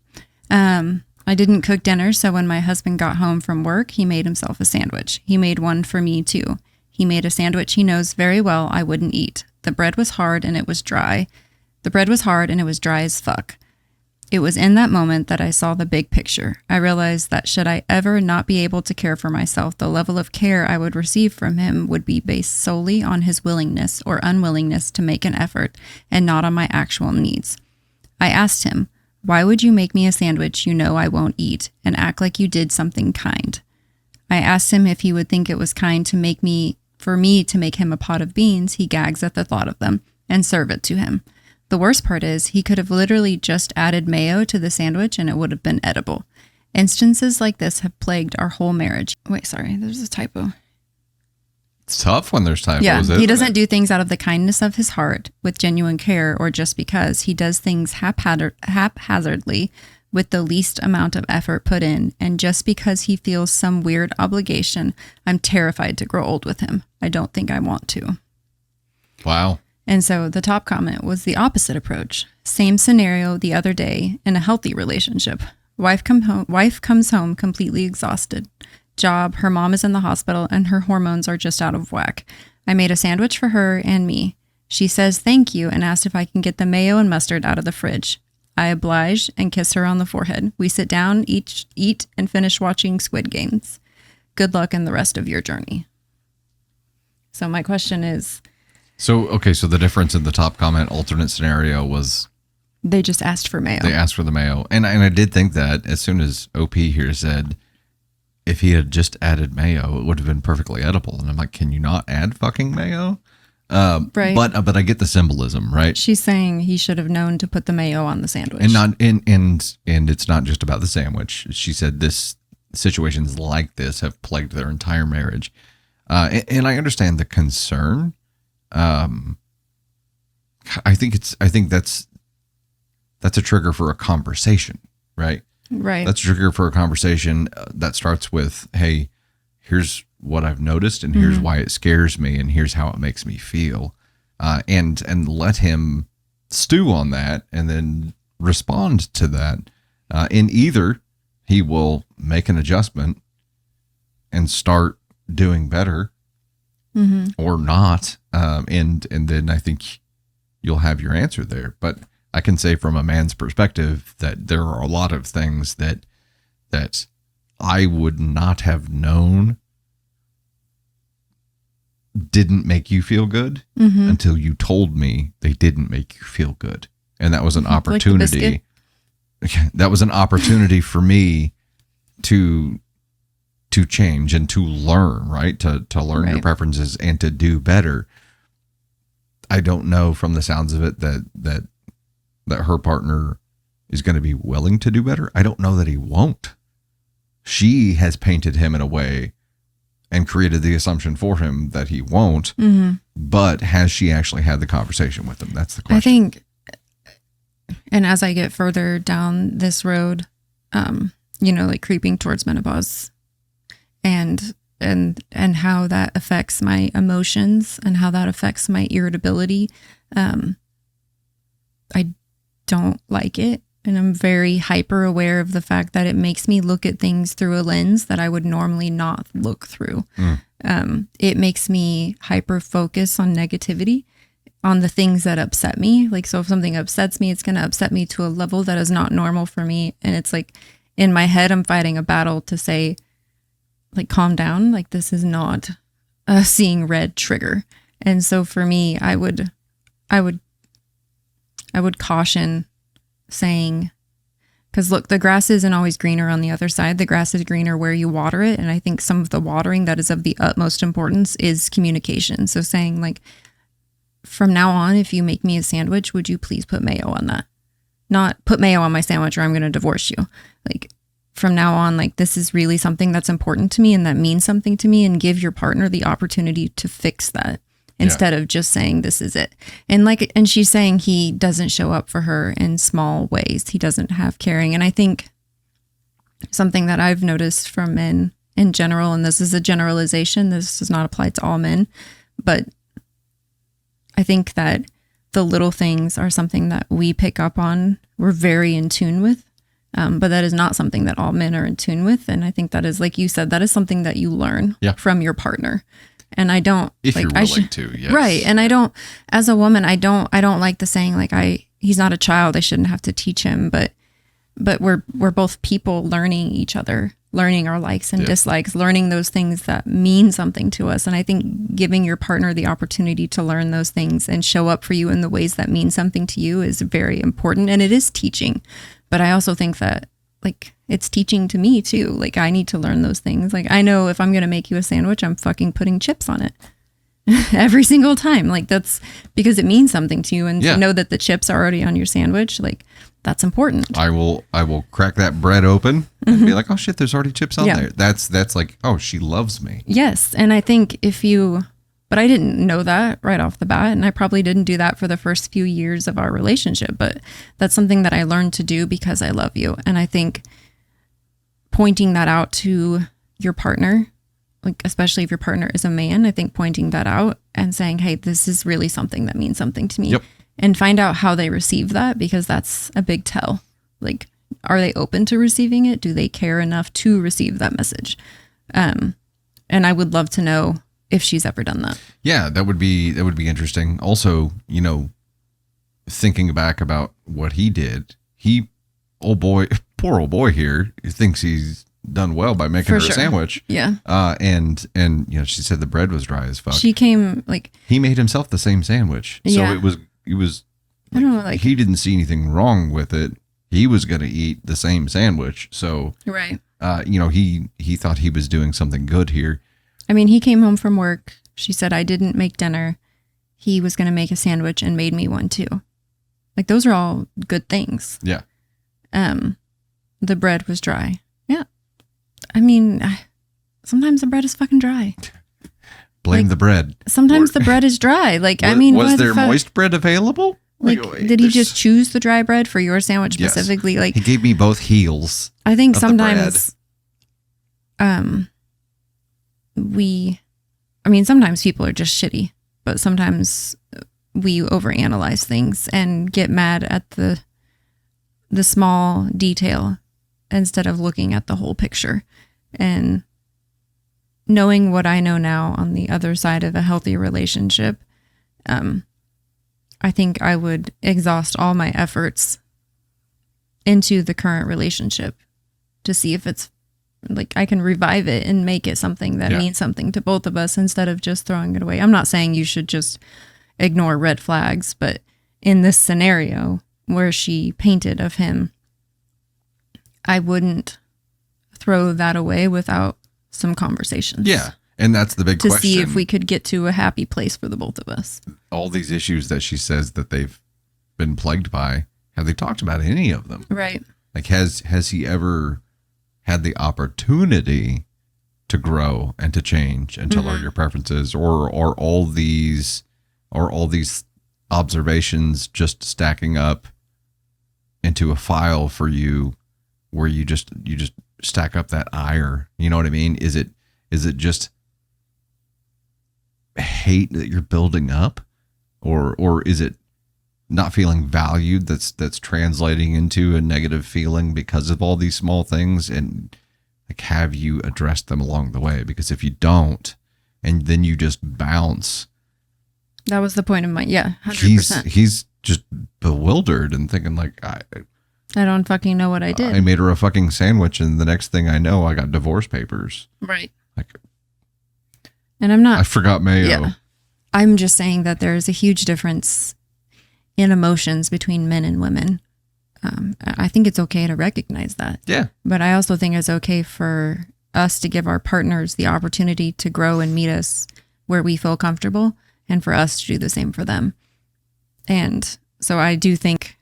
I didn't cook dinner, so when my husband got home from work, he made himself a sandwich. He made one for me too. He made a sandwich he knows very well I wouldn't eat. The bread was hard and it was dry. As fuck. It was in that moment that I saw the big picture. I realized that should I ever not be able to care for myself, the level of care I would receive from him would be based solely on his willingness or unwillingness to make an effort and not on my actual needs. I asked him, why would you make me a sandwich you know I won't eat and act like you did something kind? I asked him if he would think it was kind for me to make him a pot of beans. He gags at the thought of them and serve it to him. The worst part is he could have literally just added mayo to the sandwich and it would have been edible. Instances like this have plagued our whole marriage. Wait, sorry, there's a typo. It's tough when there's typos. Yeah, he doesn't do things out of the kindness of his heart with genuine care or just because. He does things haphazardly with the least amount of effort put in. And just because he feels some weird obligation, I'm terrified to grow old with him. I don't think I want to. Wow. And so the top comment was the opposite approach. Same scenario the other day in a healthy relationship. Wife comes home completely exhausted. Job, her mom is in the hospital and her hormones are just out of whack. I made a sandwich for her and me. She says thank you and asked if I can get the mayo and mustard out of the fridge. I oblige and kiss her on the forehead. We sit down, eat, and finish watching Squid Games. Good luck in the rest of your journey. So my question is... So the difference in the top comment, alternate scenario, was... They just asked for mayo. They asked for the mayo. And I did think that as soon as OP here said, if he had just added mayo, it would have been perfectly edible. And I'm like, can you not add fucking mayo? Right. But I get the symbolism, right? She's saying he should have known to put the mayo on the sandwich. And it's not just about the sandwich. She said situations like this have plagued their entire marriage. And I understand the concern. I think that's a trigger for a conversation, right? Right. That's a trigger for a conversation that starts with, hey, here's what I've noticed and here's why it scares me and here's how it makes me feel. And let him stew on that and then respond to that. In either he will make an adjustment and start doing better or not. And then I think you'll have your answer there. But I can say from a man's perspective that there are a lot of things that I would not have known didn't make you feel good until you told me they didn't make you feel good. And that was an opportunity. That was an opportunity for me to change and to learn, right? To learn your preferences and to do better. I don't know from the sounds of it that her partner is going to be willing to do better. I don't know that he won't. She has painted him in a way and created the assumption for him that he won't. But has she actually had the conversation with him? That's the question. I think, and as I get further down this road, like creeping towards menopause and how that affects my emotions and how that affects my irritability, I don't like it. And I'm very hyper aware of the fact that it makes me look at things through a lens that I would normally not look through. It makes me hyper focus on negativity, on the things that upset me. Like, so if something upsets me, it's going to upset me to a level that is not normal for me. And it's like in my head, I'm fighting a battle to say, like, calm down. Like, this is not a seeing red trigger. And so for me, I would caution saying, because look, the grass isn't always greener on the other side. The grass is greener where you water it. And I think some of the watering that is of the utmost importance is communication. So saying like, from now on, if you make me a sandwich, would you please put mayo on that? Not put mayo on my sandwich or I'm going to divorce you. Like from now on, like this is really something that's important to me and that means something to me, and give your partner the opportunity to fix that instead of just saying this is it. And she's saying he doesn't show up for her in small ways. He doesn't have caring. And I think something that I've noticed from men in general, and this is a generalization, this does not apply to all men, but I think that the little things are something that we pick up on, we're very in tune with, but that is not something that all men are in tune with. And I think that is, like you said, that is something that you learn from your partner. And I don't, if you're willing to, yes. Right. And I don't, as a woman, I don't like the saying like he's not a child, I shouldn't have to teach him, but we're both people learning each other, learning our likes and dislikes, learning those things that mean something to us. And I think giving your partner the opportunity to learn those things and show up for you in the ways that mean something to you is very important. And it is teaching. But I also think that like it's teaching to me too. Like I need to learn those things. Like I know if I'm going to make you a sandwich, I'm fucking putting chips on it every single time. Like that's because it means something to you. And to know that the chips are already on your sandwich, like that's important. I will crack that bread open and be like, oh shit, there's already chips on there. That's like, oh, she loves me. Yes. And I think but I didn't know that right off the bat. And I probably didn't do that for the first few years of our relationship, but that's something that I learned to do because I love you. And I think pointing that out to your partner, like especially if your partner is a man, I think pointing that out and saying, hey, this is really something that means something to me. Yep. And find out how they receive that, because that's a big tell. Like, are they open to receiving it? Do they care enough to receive that message? And I would love to know if she's ever done that. Yeah, that would be interesting. Also, thinking back about what he did, poor old boy here, thinks he's done well by making her a sandwich. Yeah. And she said the bread was dry as fuck. She came like he made himself the same sandwich. So it was I don't know, like he didn't see anything wrong with it. He was going to eat the same sandwich. So right. He thought he was doing something good here. I mean, he came home from work. She said, I didn't make dinner. He was going to make a sandwich and made me one too. Like those are all good things. Yeah. The bread was dry. Yeah. I mean, sometimes the bread is fucking dry. Blame the bread. Sometimes the bread is dry. Like, was there moist bread available? Like, did he just choose the dry bread for your sandwich specifically? Yes. Like, he gave me both heels. I think sometimes, sometimes people are just shitty, but sometimes we overanalyze things and get mad at the small detail instead of looking at the whole picture. And knowing what I know now on the other side of a healthy relationship, I think I would exhaust all my efforts into the current relationship to see if it's like I can revive it and make it something that means something to both of us instead of just throwing it away. I'm not saying you should just ignore red flags, but in this scenario where she painted of him, I wouldn't throw that away without some conversations. Yeah. And that's the big question. To see if we could get to a happy place for the both of us. All these issues that she says that they've been plagued by, have they talked about any of them? Right. Like, has he ever had the opportunity to grow and to change and to learn your preferences, or all these observations just stacking up into a file for you where you just stack up that ire? You know what I mean? Is it just hate that you're building up, or is it not feeling valued that's translating into a negative feeling because of all these small things? And like, have you addressed them along the way? Because if you don't, and then you just bounce, that was the point of my 100%. He's just bewildered and thinking like, I don't fucking know what I did. I made her a fucking sandwich, and the next thing I know, I got divorce papers. Right. Like, and I'm not. I forgot mayo. Yeah. I'm just saying that there's a huge difference in emotions between men and women. I think it's okay to recognize that. Yeah. But I also think it's okay for us to give our partners the opportunity to grow and meet us where we feel comfortable, and for us to do the same for them. And so I do think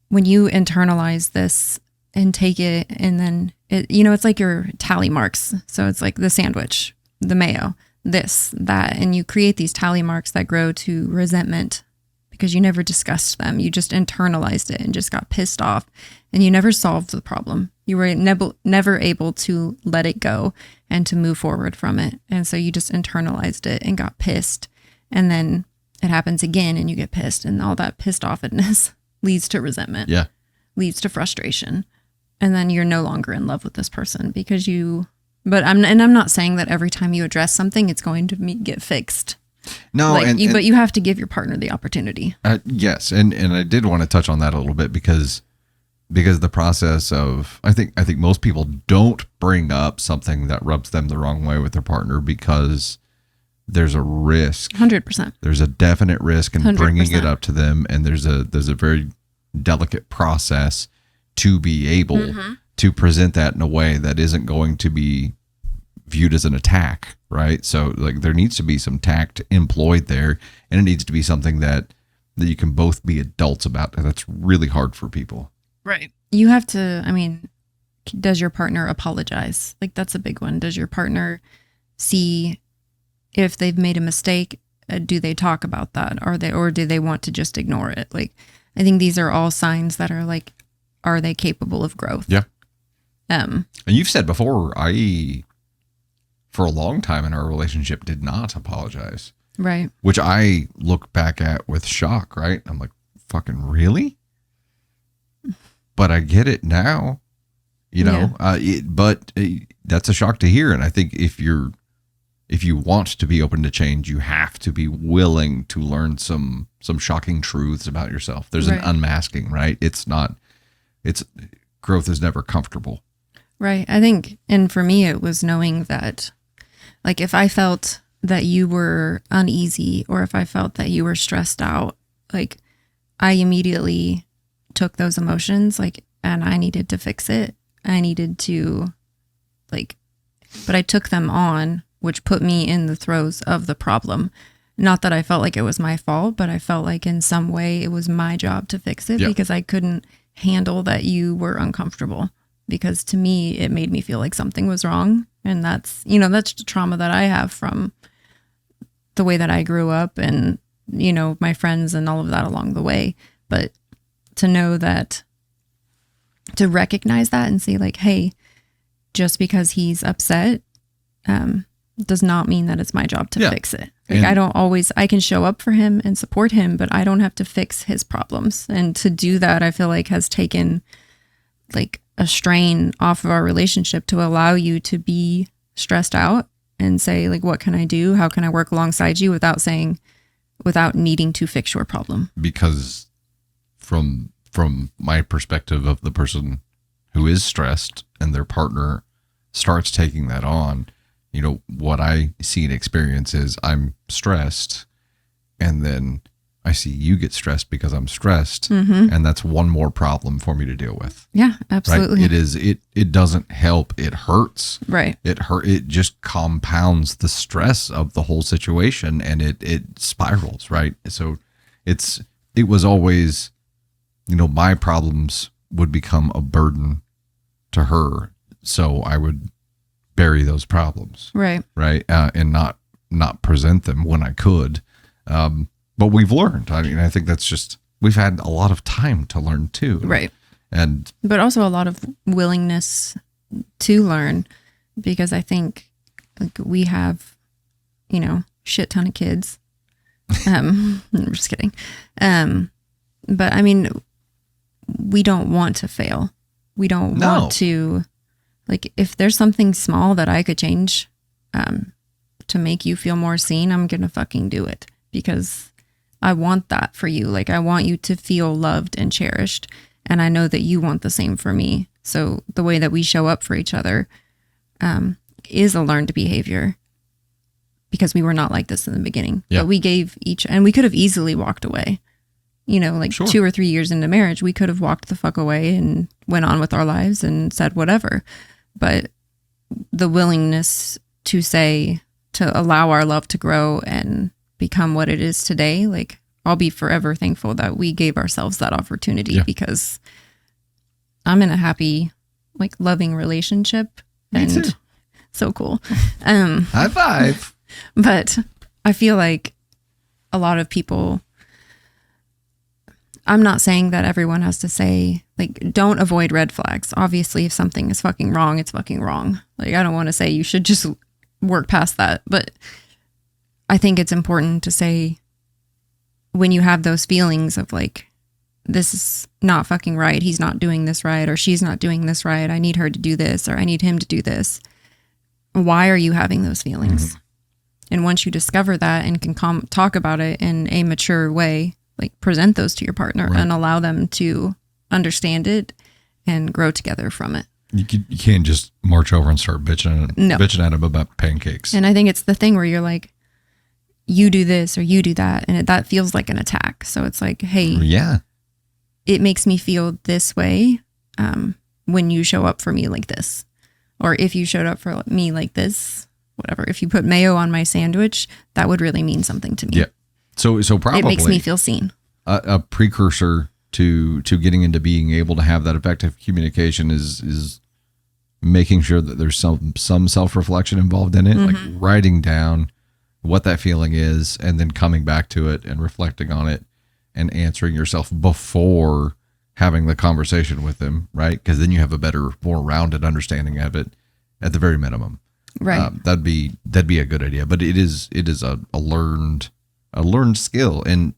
when you internalize this and take it, and then it's like your tally marks. So it's like the sandwich, the mayo, this, that, and you create these tally marks that grow to resentment because you never discussed them. You just internalized it and just got pissed off, and you never solved the problem. You were never able to let it go and to move forward from it. And so you just internalized it and got pissed. And then it happens again and you get pissed, and all that pissed offness leads to resentment. Yeah. Leads to frustration. And then you're no longer in love with this person because I'm not saying that every time you address something, it's going to get fixed. No, but you have to give your partner the opportunity. Yes, and I did want to touch on that a little bit because the process of I think most people don't bring up something that rubs them the wrong way with their partner because there's a risk. 100%. There's a definite risk in 100%. bringing it up to them, and there's a very delicate process to be able to present that in a way that isn't going to be viewed as an attack, right? So like there needs to be some tact employed there, and it needs to be something that you can both be adults about, and that's really hard for people. Right. You have to, does your partner apologize? Like that's a big one. Does your partner see if they've made a mistake? Do they talk about that? Or do they want to just ignore it? Like, I think these are all signs that are like, are they capable of growth? Yeah. And you've said before, for a long time in our relationship, did not apologize. Right. Which I look back at with shock, right? I'm like, fucking really? But I get it now, but that's a shock to hear. And I think if you want to be open to change, you have to be willing to learn some shocking truths about yourself. There's an unmasking, right? Growth is never comfortable. Right. I think, and for me, it was knowing that, like, if I felt that you were uneasy or if I felt that you were stressed out, like, I immediately took those emotions, like, and I needed to fix it. I needed to, like, but I took them on, which put me in the throes of the problem. Not that I felt like it was my fault, but I felt like in some way it was my job to fix it because I couldn't handle that you were uncomfortable. Because to me, it made me feel like something was wrong. And that's the trauma that I have from the way that I grew up and, my friends and all of that along the way. But to know that, to recognize that and say like, hey, just because he's upset, does not mean that it's my job to fix it. Like, I can show up for him and support him, but I don't have to fix his problems. And to do that, I feel like has taken like a strain off of our relationship to allow you to be stressed out and say like, what can I do? How can I work alongside you without needing to fix your problem? Because from my perspective of the person who is stressed and their partner starts taking that on, what I see and experience is I'm stressed, and then I see you get stressed because I'm stressed, and that's one more problem for me to deal with. Yeah, absolutely. Right? It doesn't help. It hurts. Right. It just compounds the stress of the whole situation, and it spirals, right? So it was always, my problems would become a burden to her, so I would bury those problems. Right. Right. And not present them when I could. But we've learned. I think that's just, we've had a lot of time to learn too. Right. But also a lot of willingness to learn, because I think like we have, shit ton of kids. I'm just kidding. But we don't want to fail. We don't want to, like, if there's something small that I could change, to make you feel more seen, I'm going to fucking do it, because I want that for you. Like, I want you to feel loved and cherished. And I know that you want the same for me. So the way that we show up for each other, is a learned behavior, because we were not like this in the beginning. But we gave each, and we could have easily walked away. you know, like Sure. 2 or 3 years into marriage, we could have walked the fuck away and went on with our lives and said whatever. But the willingness to allow our love to grow and become what it is today, like I'll be forever thankful that we gave ourselves that opportunity, because I'm in a happy, like, loving relationship. Me and too. So cool. High five. But I feel like a lot of people, I'm not saying that everyone has to say, like, don't avoid red flags. Obviously, if something is fucking wrong, it's fucking wrong. Like, I don't want to say you should just work past that. But I think it's important to say, when you have those feelings of like, this is not fucking right, he's not doing this right, or she's not doing this right, I need her to do this, or I need him to do this. Why are you having those feelings? Mm-hmm. And once you discover that and can talk about it in a mature way, like present those to your partner and allow them to understand it and grow together from it. You can't just march over and start bitching at them about pancakes. And I think it's the thing where you're like, you do this or you do that, and that feels like an attack. So it's like, hey, it makes me feel this way when you show up for me like this. Or if you showed up for me like this, whatever. If you put mayo on my sandwich, that would really mean something to me. Yeah. So probably it makes me feel seen. A precursor to getting into being able to have that effective communication is making sure that there's some self-reflection involved in it, like writing down what that feeling is and then coming back to it and reflecting on it and answering yourself before having the conversation with them, right? Because then you have a better, more rounded understanding of it at the very minimum. Right. That'd be a good idea, but it is a learned skill, and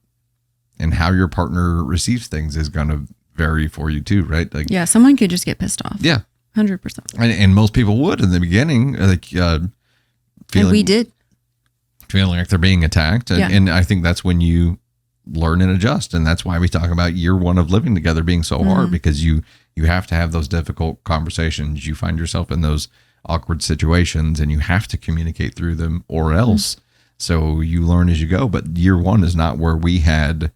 how your partner receives things is going to vary for you too, right? Like, yeah, someone could just get pissed off. Yeah. 100%. And most people would in the beginning, like, and we did. Feeling like they're being attacked. And I think that's when you learn and adjust. And that's why we talk about year one of living together being so hard, because you have to have those difficult conversations. You find yourself in those awkward situations and you have to communicate through them or else. So you learn as you go. But year one is not where we had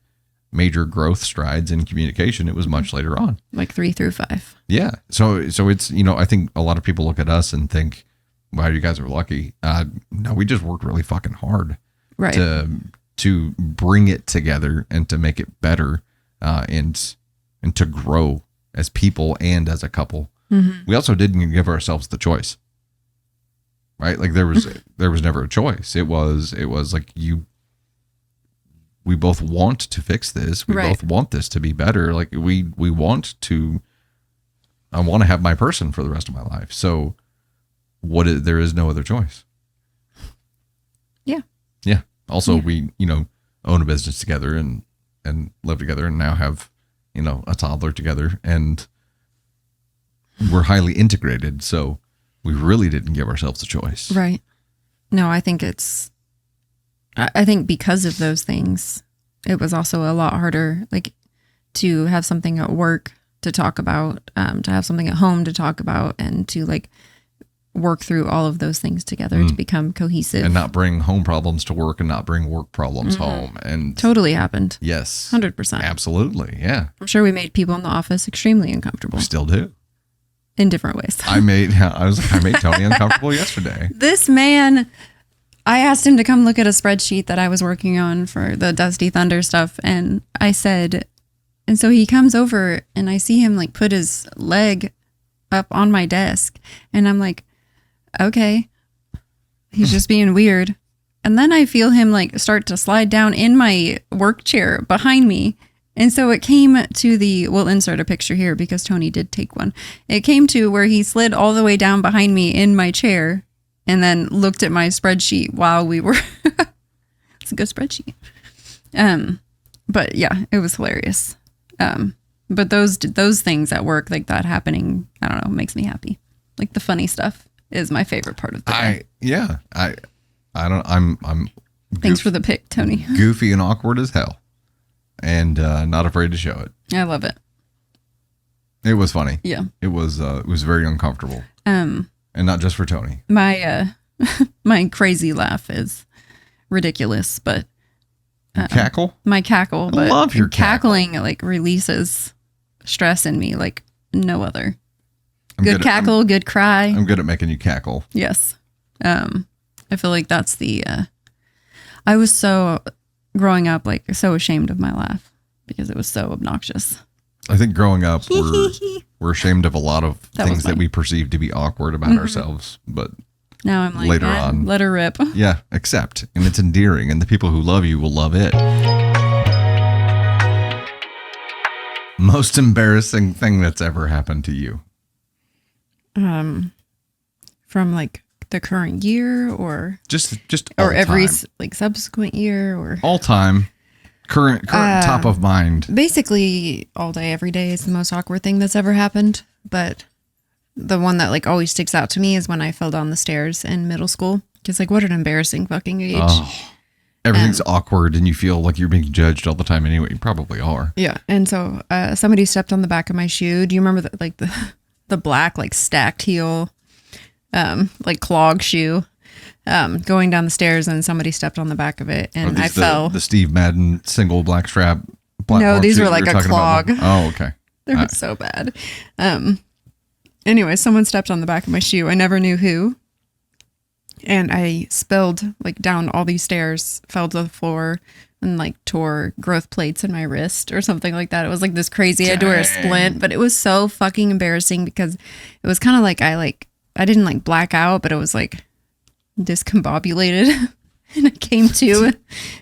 major growth strides in communication. It was much later on. Like 3 through 5. Yeah. So it's, I think a lot of people look at us and think, wow, you guys are lucky. No, we just worked really fucking hard to bring it together and to make it better, and to grow as people and as a couple. Mm-hmm. We also didn't give ourselves the choice, right? Like there was never a choice. It was like we both want to fix this. We both want this to be better. Like I want to have my person for the rest of my life. So there is no other choice. Yeah. Yeah. Also, we, own a business together and live together and now have, a toddler together, and we're highly integrated. So we really didn't give ourselves a choice. Right. No, I think because of those things, it was also a lot harder, like to have something at work to talk about, to have something at home to talk about, and to like work through all of those things together to become cohesive and not bring home problems to work and not bring work problems home. And totally happened. Yes, 100%. Absolutely. Yeah. I'm sure we made people in the office extremely uncomfortable. We still do in different ways. I made Tony uncomfortable yesterday. This man, I asked him to come look at a spreadsheet that I was working on for the Dusty Thunder stuff. And I said, and so he comes over and I see him like put his leg up on my desk, and I'm like, okay, he's just being weird. And then I feel him like start to slide down in my work chair behind me. And so it came to we'll insert a picture here because Tony did take one. It came to where he slid all the way down behind me in my chair and then looked at my spreadsheet while we were, it's a good spreadsheet. But yeah, it was hilarious. But those things at work, like that happening, I don't know, makes me happy. Like the funny stuff is my favorite part of the day. I'm Thanks for the pick, Tony. Goofy and awkward as hell, and not afraid to show it. I love it. It was funny. Yeah, it was very uncomfortable. And not just for Tony. My my crazy laugh is ridiculous, but Cackle? My cackle. But I love your cackling. Like releases stress in me like no other. Good cackle, good cry. I'm good at making you cackle. Yes. I feel like that's the, I was so growing up, like so ashamed of my laugh because it was so obnoxious. I think growing up, we're ashamed of a lot of things that we perceive to be awkward about ourselves, but now I'm like, later on, let her rip. Yeah, accept. And it's endearing, and the people who love you will love it. Most embarrassing thing that's ever happened to you? From like the current year or just or every time. like subsequent year or all time, current top of mind. Basically, all day, every day is the most awkward thing that's ever happened. But the one that like always sticks out to me is when I fell down the stairs in middle school. Because like, what an embarrassing fucking age. Oh, everything's awkward, and you feel like you're being judged all the time. Anyway, you probably are. Yeah, and so somebody stepped on the back of my shoe. Do you remember the black like stacked heel? Like clog shoe, going down the stairs, and somebody stepped on the back of it, and I fell. The Steve Madden single black strap. No, these were like a clog. Oh, okay. They were so bad. Anyway, someone stepped on the back of my shoe. I never knew who, and I spilled like down all these stairs, fell to the floor, and like tore growth plates in my wrist or something like that. It was like this crazy. I had to wear a splint, but it was so fucking embarrassing because it was kind of like I didn't like black out, but it was like discombobulated. And I came to,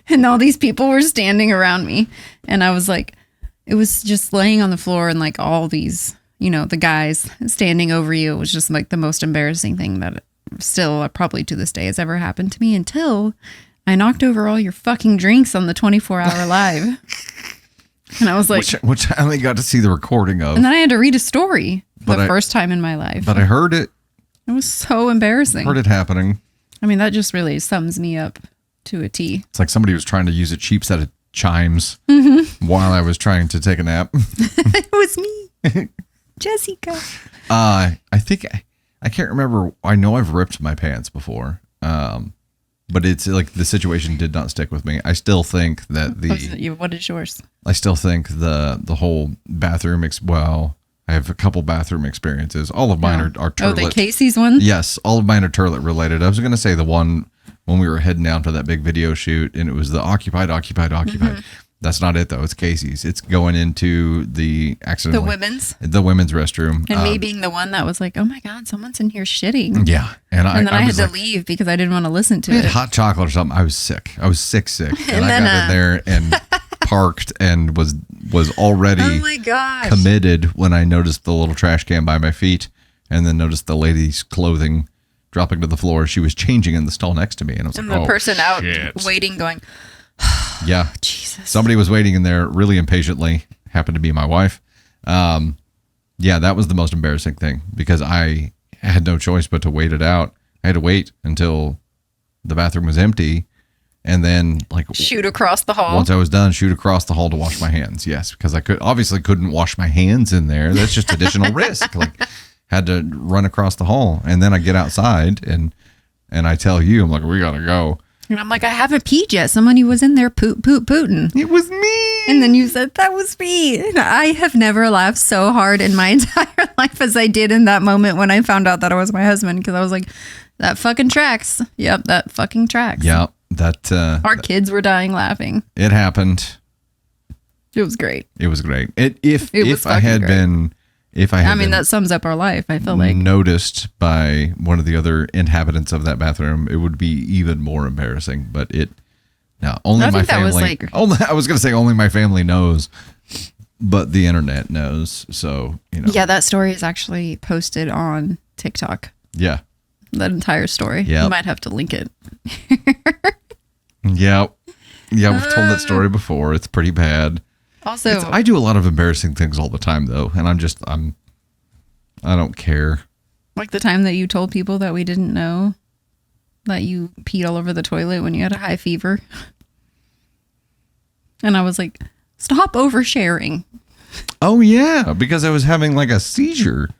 and all these people were standing around me. And I was like, it was just laying on the floor and like all these, you know, the guys standing over you. It was just like the most embarrassing thing that still probably to this day has ever happened to me until I knocked over all your fucking drinks on the 24-hour live. And I was like, which I only got to see the recording of. And then I had to read a story for the first time in my life. But I heard it. It was so embarrassing. Heard it happening. I mean, that just really sums me up to a T. It's like somebody was trying to use a cheap set of chimes while I was trying to take a nap. It was me, Jessica. I think I can't remember. I know I've ripped my pants before, but it's like the situation did not stick with me. I still think that what is yours? I still think the whole bathroom. I have a couple bathroom experiences. All of mine are turlet. Oh, the Casey's one? Yes, all of mine are turlet related. I was going to say the one when we were heading down to that big video shoot, and it was the occupied. Mm-hmm. That's not it, though. It's Casey's. It's going into the accident. The women's restroom. And me being the one that was like, oh my God, someone's in here shitting. Yeah. And then I had to leave because I didn't want to listen to it. Hot chocolate or something. I was sick. I was sick. And I got in there and parked and was already committed when I noticed the little trash can by my feet, and then noticed the lady's clothing dropping to the floor. She was changing in the stall next to me, and I was and the person out waiting going, yeah, Jesus. Somebody was waiting in there really impatiently. Happened to be my wife. Yeah, that was the most embarrassing thing because I had no choice but to wait it out. I had to wait until the bathroom was empty. And then shoot across the hall. Once I was done, shoot across the hall to wash my hands. Yes, because I couldn't wash my hands in there. That's just additional risk. Had to run across the hall, and then I get outside and I tell you, I'm like, we gotta go. And I'm like, I haven't peed yet. Somebody was in there pooting. It was me. And then you said that was me. And I have never laughed so hard in my entire life as I did in that moment when I found out that it was my husband, because I was like, that fucking tracks. Yep, that fucking tracks. Yep. Our kids were dying laughing. It happened. It was great. It was great. If I had been that sums up our life. I feel like noticed by one of the other inhabitants of that bathroom, it would be even more embarrassing. But only my family. I was going to say only my family knows, but the internet knows. So Yeah, that story is actually posted on TikTok. Yeah. That entire story. Yeah. You might have to link it. Yeah, we've told that story before. It's pretty bad. Also, I do a lot of embarrassing things all the time, though, and I don't care. Like the time that you told people that we didn't know that you peed all over the toilet when you had a high fever, and I was like, "Stop oversharing." Oh yeah, because I was having like a seizure.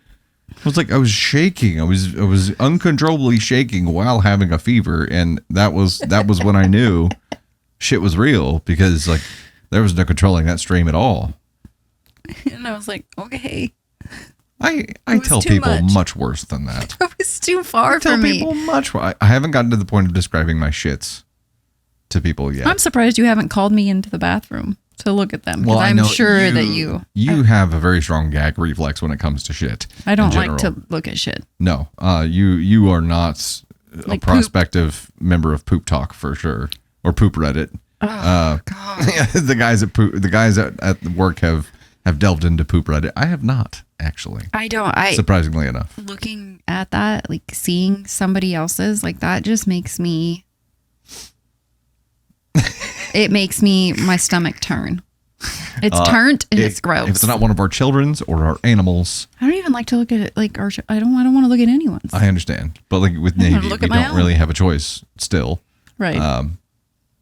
I was shaking. I was uncontrollably shaking while having a fever, and that was when I knew shit was real because like there was no controlling that stream at all. And I was like, okay. I tell people much worse than that. It was too far for me. People much. I haven't gotten to the point of describing my shits to people yet. I'm surprised you haven't called me into the bathroom to look at them. Well, I'm sure that you have a very strong gag reflex when it comes to shit. I don't like to look at shit. No, you are not like a prospective member of Poop Talk for sure, or Poop Reddit. Oh God! The guys at work have delved into Poop Reddit. I have not actually. I don't. Surprisingly enough, looking at that, like seeing somebody else's, like that just makes me. It makes my stomach turn. It's turned and it's gross. If it's not one of our children's or our animals. I don't even like to look at it like I don't want to look at anyone's. I understand. But like with Navy, we don't really have a choice still. Right.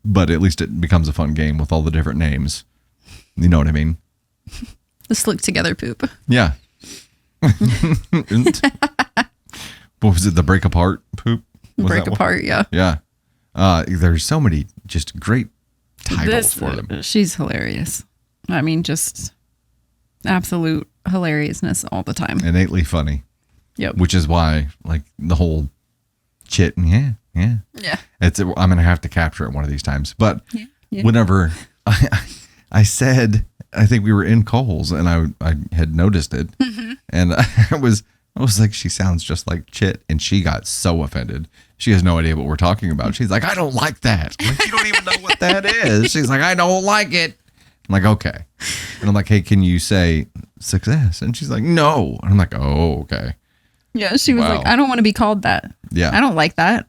But at least it becomes a fun game with all the different names. You know what I mean? The slick together poop. Yeah. What was it? The break apart poop? Break apart, yeah. Yeah. There's so many just great titles for them. She's hilarious. I mean, just absolute hilariousness all the time. Innately funny. Yep. Which is why, like, the whole Chit, yeah. Yeah. I'm going to have to capture it one of these times. But whenever I said, I think we were in Kohl's and I had noticed it. Mm-hmm. And I was like, she sounds just like Chit. And she got so offended. She has no idea what we're talking about. She's like, I don't like that. I'm like, you don't even know what that is. She's like, I don't like it. I'm like, okay. And I'm like, hey, can you say success? And she's like, no. And I'm like, oh, okay. Yeah, she was like, I don't want to be called that. Yeah. I don't like that.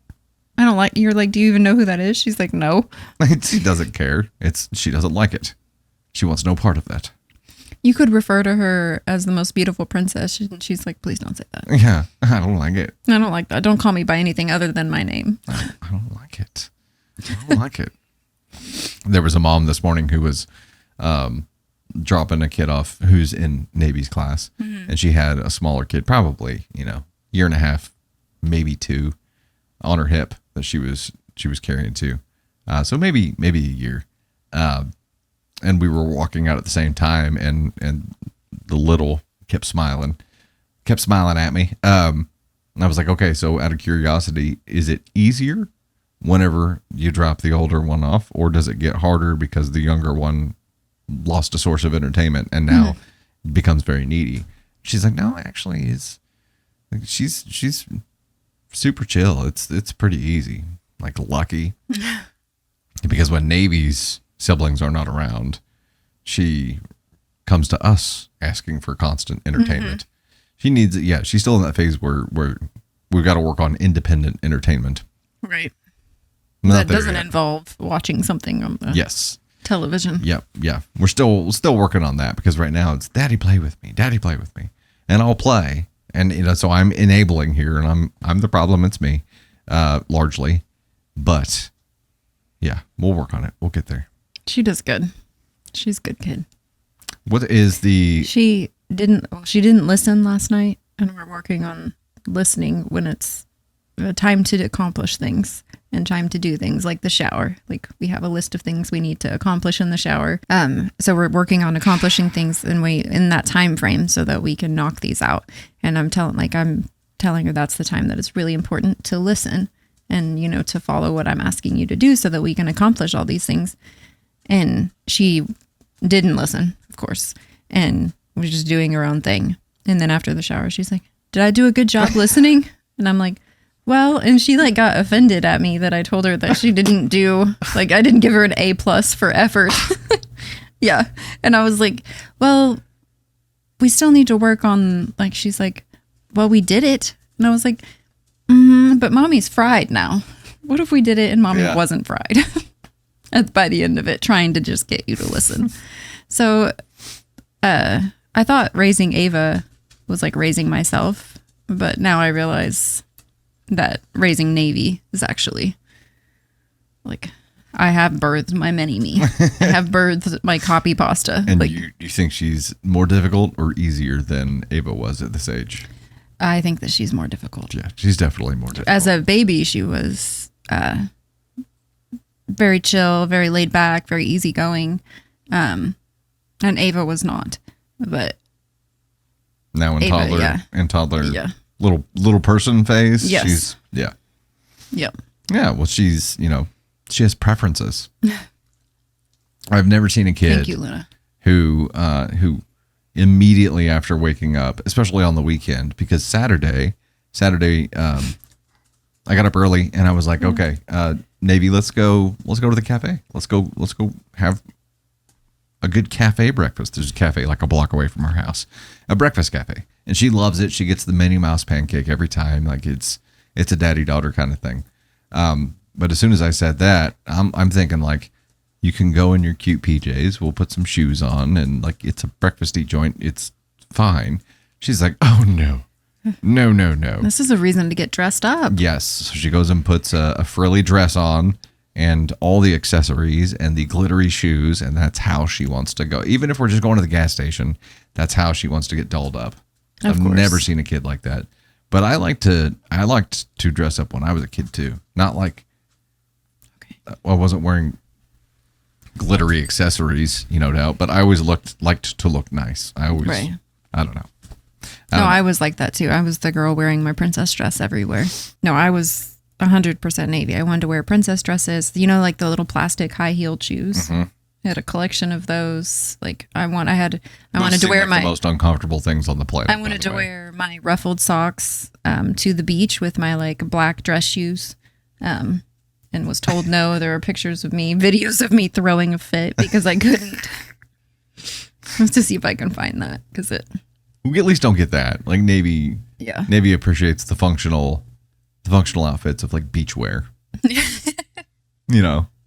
I don't like, you're like, do you even know who that is? She's like, no. She doesn't care. She doesn't like it. She wants no part of that. You could refer to her as the most beautiful princess. And she's like, please don't say that. Yeah, I don't like it. I don't like that. Don't call me by anything other than my name. I don't like it. I don't like it. There was a mom this morning who was dropping a kid off who's in Navy's class. Mm-hmm. And she had a smaller kid, probably, year and a half, maybe 2, on her hip that she was carrying too. So maybe a year. And we were walking out at the same time, and the little kept smiling at me. And I was like, okay, so out of curiosity, is it easier whenever you drop the older one off, or does it get harder because the younger one lost a source of entertainment and now becomes very needy? She's like, no, actually, she's super chill. It's pretty easy, like lucky, because when Navy's siblings are not around, she comes to us asking for constant entertainment. Mm-hmm. She needs it. Yeah, she's still in that phase where we've got to work on independent entertainment. Right. That doesn't involve watching something on the television. Yep. Yeah. We're still working on that, because right now it's daddy play with me, and I'll play. And so I'm enabling here, and I'm the problem. It's me, largely, but yeah, we'll work on it. We'll get there. She does good. She's a good kid. What is the... She didn't listen last night, and we're working on listening when it's time to accomplish things and time to do things like the shower. Like, we have a list of things we need to accomplish in the shower. So we're working on accomplishing things in that time frame so that we can knock these out. And I'm telling her that's the time that it's really important to listen and, to follow what I'm asking you to do so that we can accomplish all these things. And she didn't listen, of course, and was just doing her own thing. And then after the shower, she's like, did I do a good job listening? And I'm like, well, and she got offended at me that I told her that she didn't I didn't give her an A+ for effort. Yeah. And I was like, well, we still need to work on, she's like, well, we did it. And I was like, but mommy's fried now. What if we did it and mommy wasn't fried? By the end of it, trying to just get you to listen. So I thought raising Ava was like raising myself, but now I realize that raising Navy is actually like, I have birthed my mini-me. I have birthed my copy pasta. And you think she's more difficult or easier than Ava was at this age? I think that she's more difficult. Yeah, she's definitely more difficult. As a baby, she was very chill, very laid back, very easygoing. And Ava was not, but now in Ava, toddler little person phase. Yes. Yeah. Yep. Yeah. Well, she's, she has preferences. I've never seen a kid Thank you, Luna. who immediately after waking up, especially on the weekend, because Saturday, I got up early and I was like, okay, Navy, let's go to the cafe. Let's go have a good cafe breakfast. There's a cafe like a block away from our house, a breakfast cafe. And she loves it. She gets the Minnie Mouse pancake every time. Like it's a daddy-daughter kind of thing. But as soon as I said that, I'm thinking like, you can go in your cute PJs. We'll put some shoes on and like, it's a breakfasty joint. It's fine. She's like, oh no. This is a reason to get dressed up. Yes. So she goes and puts a frilly dress on and all the accessories and the glittery shoes. And that's how she wants to go. Even if we're just going to the gas station, that's how she wants to get dolled up. I've never seen a kid like that. But I liked to dress up when I was a kid too. Not like I wasn't wearing glittery accessories, but I always liked to look nice. I don't know. I was like that too. I was the girl wearing my princess dress everywhere. No, I was 100% Navy. I wanted to wear princess dresses, like the little plastic high-heeled shoes. Mm-hmm. I had a collection of those. Like I wanted to wear the most uncomfortable things on the planet. I wanted to wear my ruffled socks to the beach with my like black dress shoes. And was told no. There were videos of me throwing a fit because I couldn't. Let's to see if I can find that because we at least don't get that. Like Navy appreciates the functional outfits of like beach wear.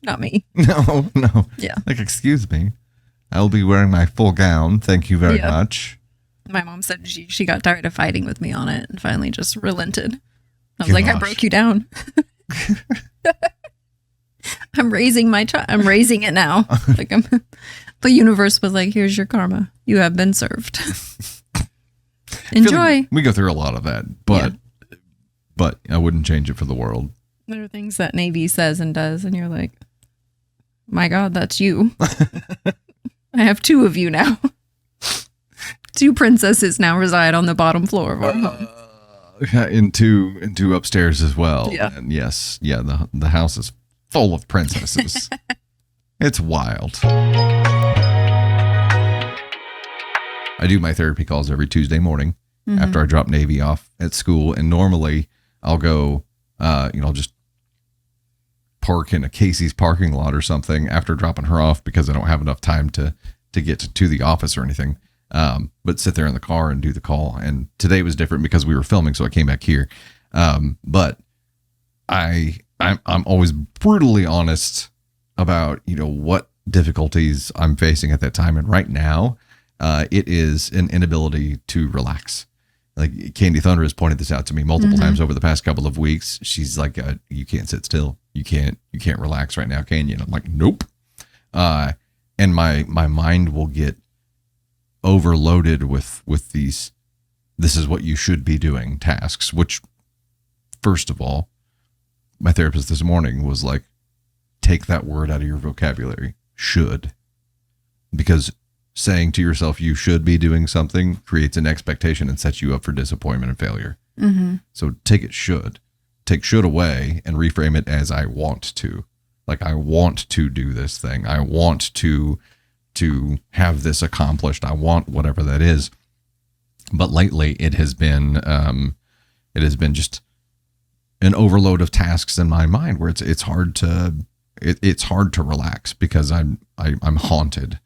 Not me. No. Yeah. Like, excuse me. I'll be wearing my full gown. Thank you very much. My mom said she got tired of fighting with me on it and finally just relented. I was like, I broke you down. I'm raising my child. I'm raising it now. Like the universe was like, here's your karma. You have been served. Enjoy. We go through a lot of that, but I wouldn't change it for the world. There are things that Navy says and does, and you're like, my God, that's you. I have two of you now. Two princesses now reside on the bottom floor of our home. And two upstairs as well. Yeah. And yes, the house is full of princesses. It's wild. I do my therapy calls every Tuesday morning after I drop Navy off at school. And normally I'll go, I'll just park in a Casey's parking lot or something after dropping her off because I don't have enough time to get to the office or anything. But sit there in the car and do the call. And today was different because we were filming, so I came back here. But I'm always brutally honest about, what difficulties I'm facing at that time. And right now, it is an inability to relax. Like Candace Thunder has pointed this out to me multiple times over the past couple of weeks. She's like, you can't sit still. You can't relax right now, can you? And I'm like, nope. And my mind will get overloaded with these, this is what you should be doing tasks, which first of all, my therapist this morning was like, take that word out of your vocabulary, should, because saying to yourself you should be doing something creates an expectation and sets you up for disappointment and failure. So take should away and reframe it as I want to. Like, I want to do this thing. I want to have this accomplished. I want whatever that is. But lately it has been just an overload of tasks in my mind where it's hard to relax because I'm haunted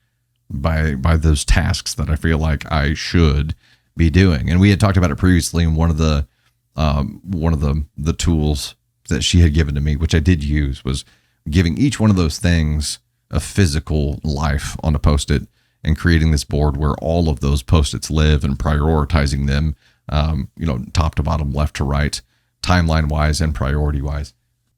by those tasks that I feel like I should be doing. And we had talked about it previously in one of the tools that she had given to me, which I did use, was giving each one of those things a physical life on a Post-it and creating this board where all of those Post-its live and prioritizing them, top to bottom, left to right, timeline wise and priority wise.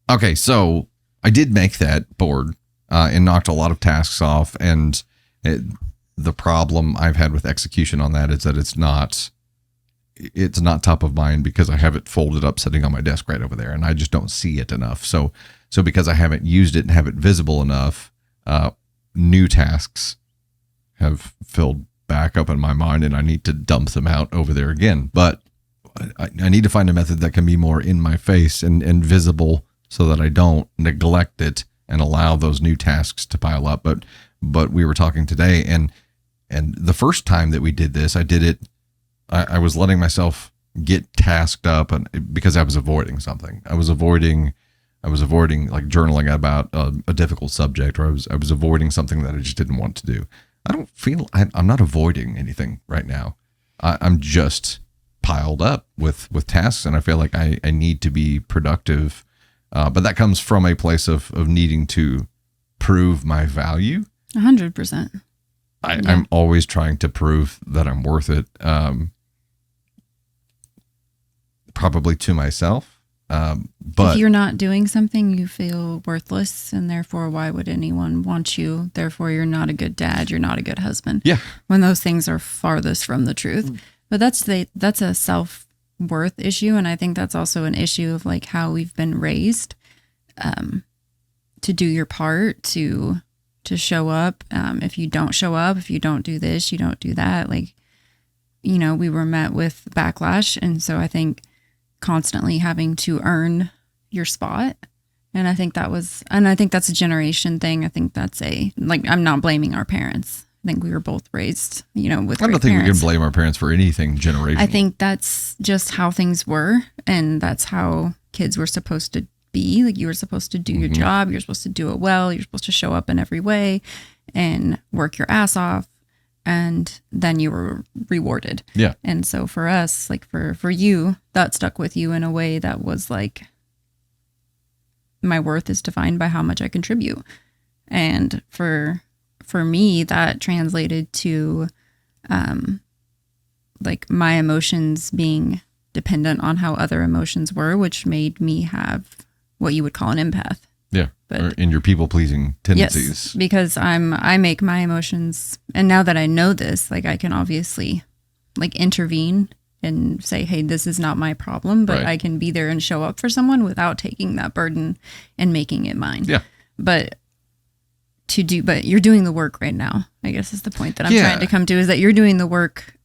Okay. So I did make that board and knocked a lot of tasks off. And the problem I've had with execution on that is that it's not it's not top of mind because I have it folded up sitting on my desk right over there, and I just don't see it enough. So because I haven't used it and have it visible enough, new tasks have filled back up in my mind, and I need to dump them out over there again. But I need to find a method that can be more in my face and visible so that I don't neglect it and allow those new tasks to pile up. But we were talking today, and the first time that we did this, I was letting myself get tasked up, and because I was avoiding something. I was avoiding like journaling about a difficult subject, or I was avoiding something that I just didn't want to do. I'm not avoiding anything right now. I'm just piled up with tasks, and I feel like I need to be productive. But that comes from a place of needing to prove my value. 100%. I'm always trying to prove that I'm worth it. Probably to myself. But if you're not doing something, you feel worthless, and therefore why would anyone want you? Therefore you're not a good dad, you're not a good husband. Yeah. When those things are farthest from the truth. But that's a self-worth issue, and I think that's also an issue of like how we've been raised, to do your part, to show up. If you don't show up, if you don't do this, you don't do that. Like, we were met with backlash, and so I think constantly having to earn your spot. And I think that's a generation thing. I think that's I'm not blaming our parents. I think we were both raised, with I don't think parents. we can blame our parents for anything generational. I think that's just how things were. And that's how kids were supposed to be. Like, you were supposed to do your job. You're supposed to do it well. You're supposed to show up in every way and work your ass off. And then you were rewarded. Yeah. And so for us, like for you, that stuck with you in a way that was like, my worth is defined by how much I contribute. And for me, that translated to like my emotions being dependent on how other emotions were, which made me have what you would call an empath. Yeah. Or in your people-pleasing tendencies. Yes, because I make my emotions, and now that I know this, like, I can obviously like intervene and say, hey, this is not my problem, but Right. I can be there and show up for someone without taking that burden and making it mine. Yeah. But you're doing the work right now, I guess is the point that I'm Yeah. trying to come to, is that you're doing the work.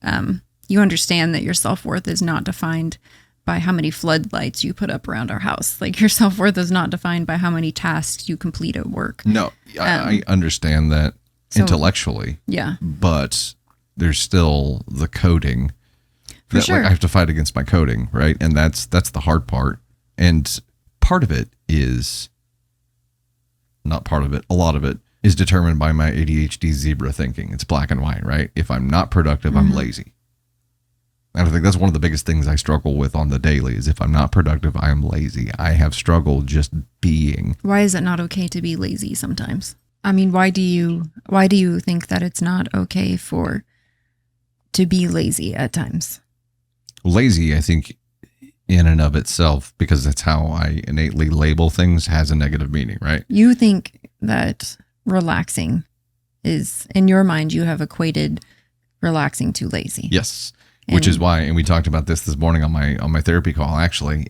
You understand that your self-worth is not defined by how many floodlights you put up around our house. Like, your self-worth is not defined by how many tasks you complete at work. No, I understand that intellectually. Yeah. But there's still the coding. For sure. Like, I have to fight against my coding, right? And that's the hard part. And part of it is, not part of it, a lot of it is determined by my ADHD zebra thinking. It's black and white, right? If I'm not productive, I'm lazy. And I think that's one of the biggest things I struggle with on the daily is if I'm not productive, I am lazy. I have struggled just being. Why is it not okay to be lazy sometimes? I mean, why do you think that it's not okay to be lazy at times? Lazy, I think, in and of itself, because that's how I innately label things, has a negative meaning, right? You think that relaxing is, in your mind, you have equated relaxing to lazy. Yes. Which is why, and we talked about this morning on my therapy call, actually,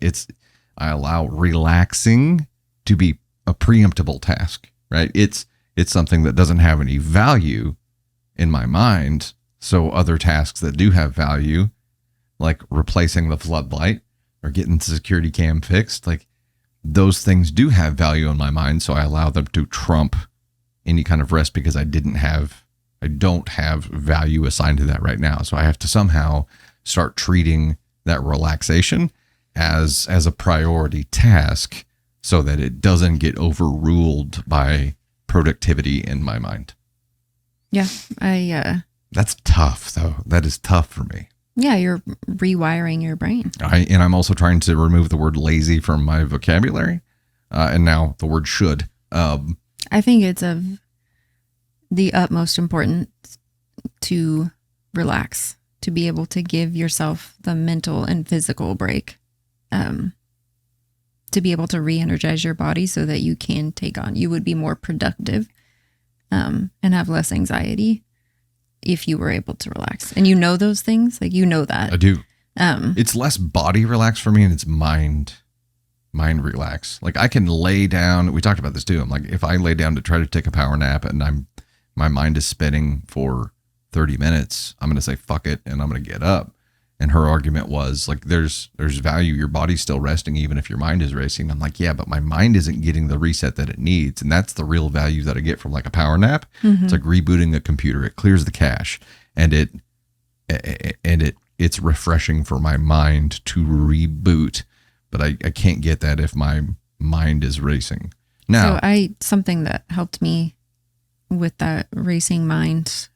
I allow relaxing to be a preemptible task, right? It's something that doesn't have any value in my mind. So other tasks that do have value, like replacing the floodlight or getting the security cam fixed, like those things do have value in my mind. So I allow them to trump any kind of rest because I don't have value assigned to that right now. So I have to somehow start treating that relaxation as a priority task so that it doesn't get overruled by productivity in my mind. Yeah. That's tough though. That is tough for me. Yeah, you're rewiring your brain. And I'm also trying to remove the word lazy from my vocabulary. And now the word should. I think it's of the utmost importance to relax, to be able to give yourself the mental and physical break, to be able to re-energize your body so that you would be more productive, and have less anxiety if you were able to relax. And you know those things, like, you know that. I do. It's less body relax for me, and it's mind relax. Like I can lay down. We talked about this too. I'm like, if I lay down to try to take a power nap and my mind is spinning for 30 minutes, I'm going to say, fuck it. And I'm going to get up. And her argument was like, there's value. Your body's still resting, even if your mind is racing. I'm like, yeah, but my mind isn't getting the reset that it needs. And that's the real value that I get from like a power nap. Mm-hmm. It's like rebooting a computer. It clears the cache, and it's refreshing for my mind to reboot. But I can't get that if my mind is racing. Now, so something that helped me with that racing mind,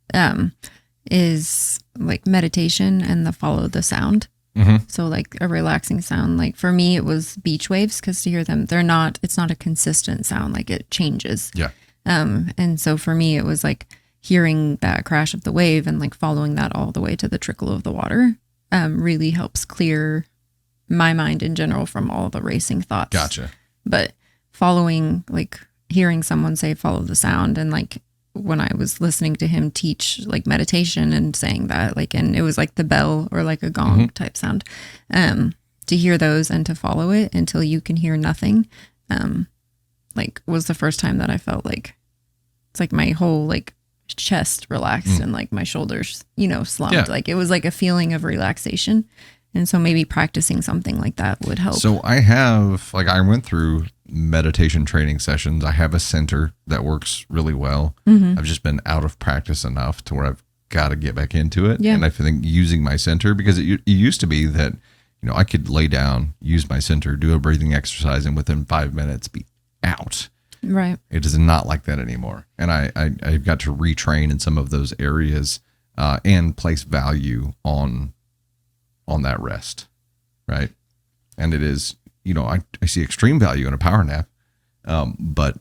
is like meditation and the follow the sound. Mm-hmm. So like a relaxing sound. Like for me, it was beach waves, because to hear them, it's not a consistent sound. Like it changes. Yeah. And so for me, it was like hearing that crash of the wave and like following that all the way to the trickle of the water, really helps clear my mind in general from all the racing thoughts. Gotcha. But following, like hearing someone say, follow the sound, and like, when I was listening to him teach like meditation and saying that, like, and it was like the bell or like a gong mm-hmm. type sound, to hear those and to follow it until you can hear nothing, like was the first time that I felt like it's like my whole like chest relaxed and like my shoulders, slumped. Yeah. Like it was like a feeling of relaxation. And so maybe practicing something like that would help. So I went through meditation training sessions. I have a center that works really well. Mm-hmm. I've just been out of practice enough to where I've got to get back into it. Yeah. And I think using my center, because it used to be that, I could lay down, use my center, do a breathing exercise, and within 5 minutes be out. Right. It is not like that anymore. And I've got to retrain in some of those areas, and place value on that rest, right? And it is, I see extreme value in a power nap, but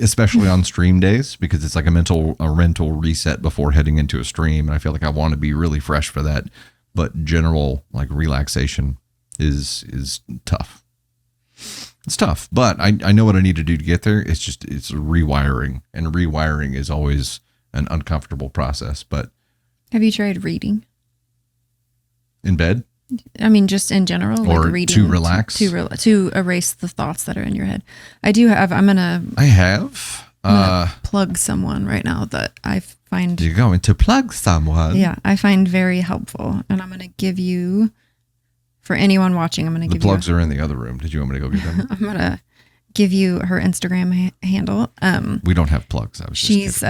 especially on stream days, because it's like a mental reset before heading into a stream, and I feel like I want to be really fresh for that. But general like relaxation is tough. It's tough, but I know what I need to do to get there. It's rewiring, and rewiring is always an uncomfortable process. But have you tried reading? In bed? I mean, just in general, or like reading to relax, to erase the thoughts that are in your head. I have plug someone right now that I find. You're going to plug someone? Yeah, I find very helpful, and I'm going to give you, for anyone watching, I'm going to give you. The plugs are in the other room. Did you want me to go get them? I'm going to give you her Instagram handle. We don't have plugs. She's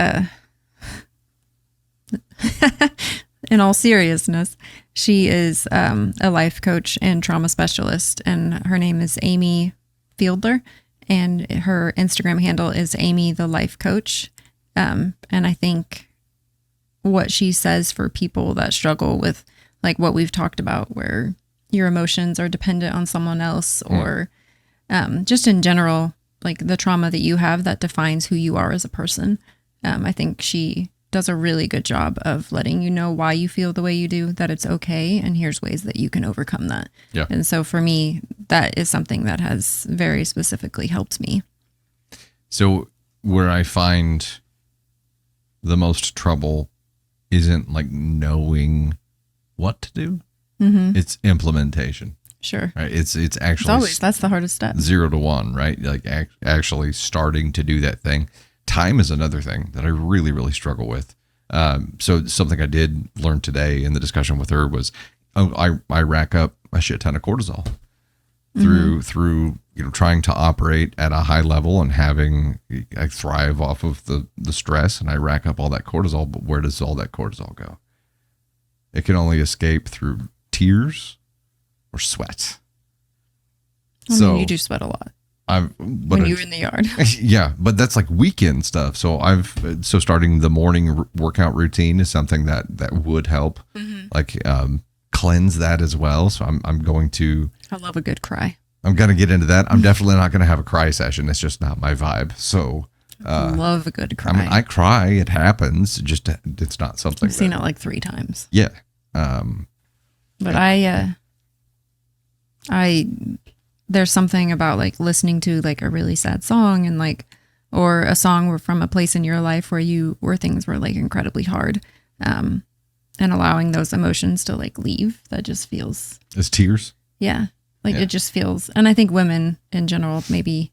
in all seriousness, she is a life coach and trauma specialist, and her name is Amy Fielder, and her Instagram handle is Amy the Life Coach. And I think what she says for people that struggle with like what we've talked about, where your emotions are dependent on someone else, or just in general, like the trauma that you have that defines who you are as a person. I think she does a really good job of letting you know why you feel the way you do, that it's okay, and here's ways that you can overcome that. Yeah. And so for me, that is something that has very specifically helped me. So where I find the most trouble isn't like knowing what to do. Mm-hmm. It's implementation. Sure. Right. It's actually that's the hardest step. 0 to 1, right? Like actually starting to do that thing. Time is another thing that I really, really struggle with. So something I did learn today in the discussion with her was, I rack up a shit ton of cortisol through trying to operate at a high level and I thrive off of the stress, and I rack up all that cortisol. But where does all that cortisol go? It can only escape through tears or sweat. I mean, you do sweat a lot. When you're in the yard. Yeah, but that's like weekend stuff. So starting the morning workout routine is something that would help, like cleanse that as well. So I'm going to. I love a good cry. I'm going to get into that. I'm definitely not going to have a cry session. It's just not my vibe. So. Love a good cry. I mean, I cry. It happens. Just it's not something. I've seen it like 3 times. Yeah. But there's something about like listening to like a really sad song, and like, or a song from a place in your life where things were like incredibly hard. and allowing those emotions to like leave. That just feels. As tears? Yeah. Like it just feels, and I think women in general maybe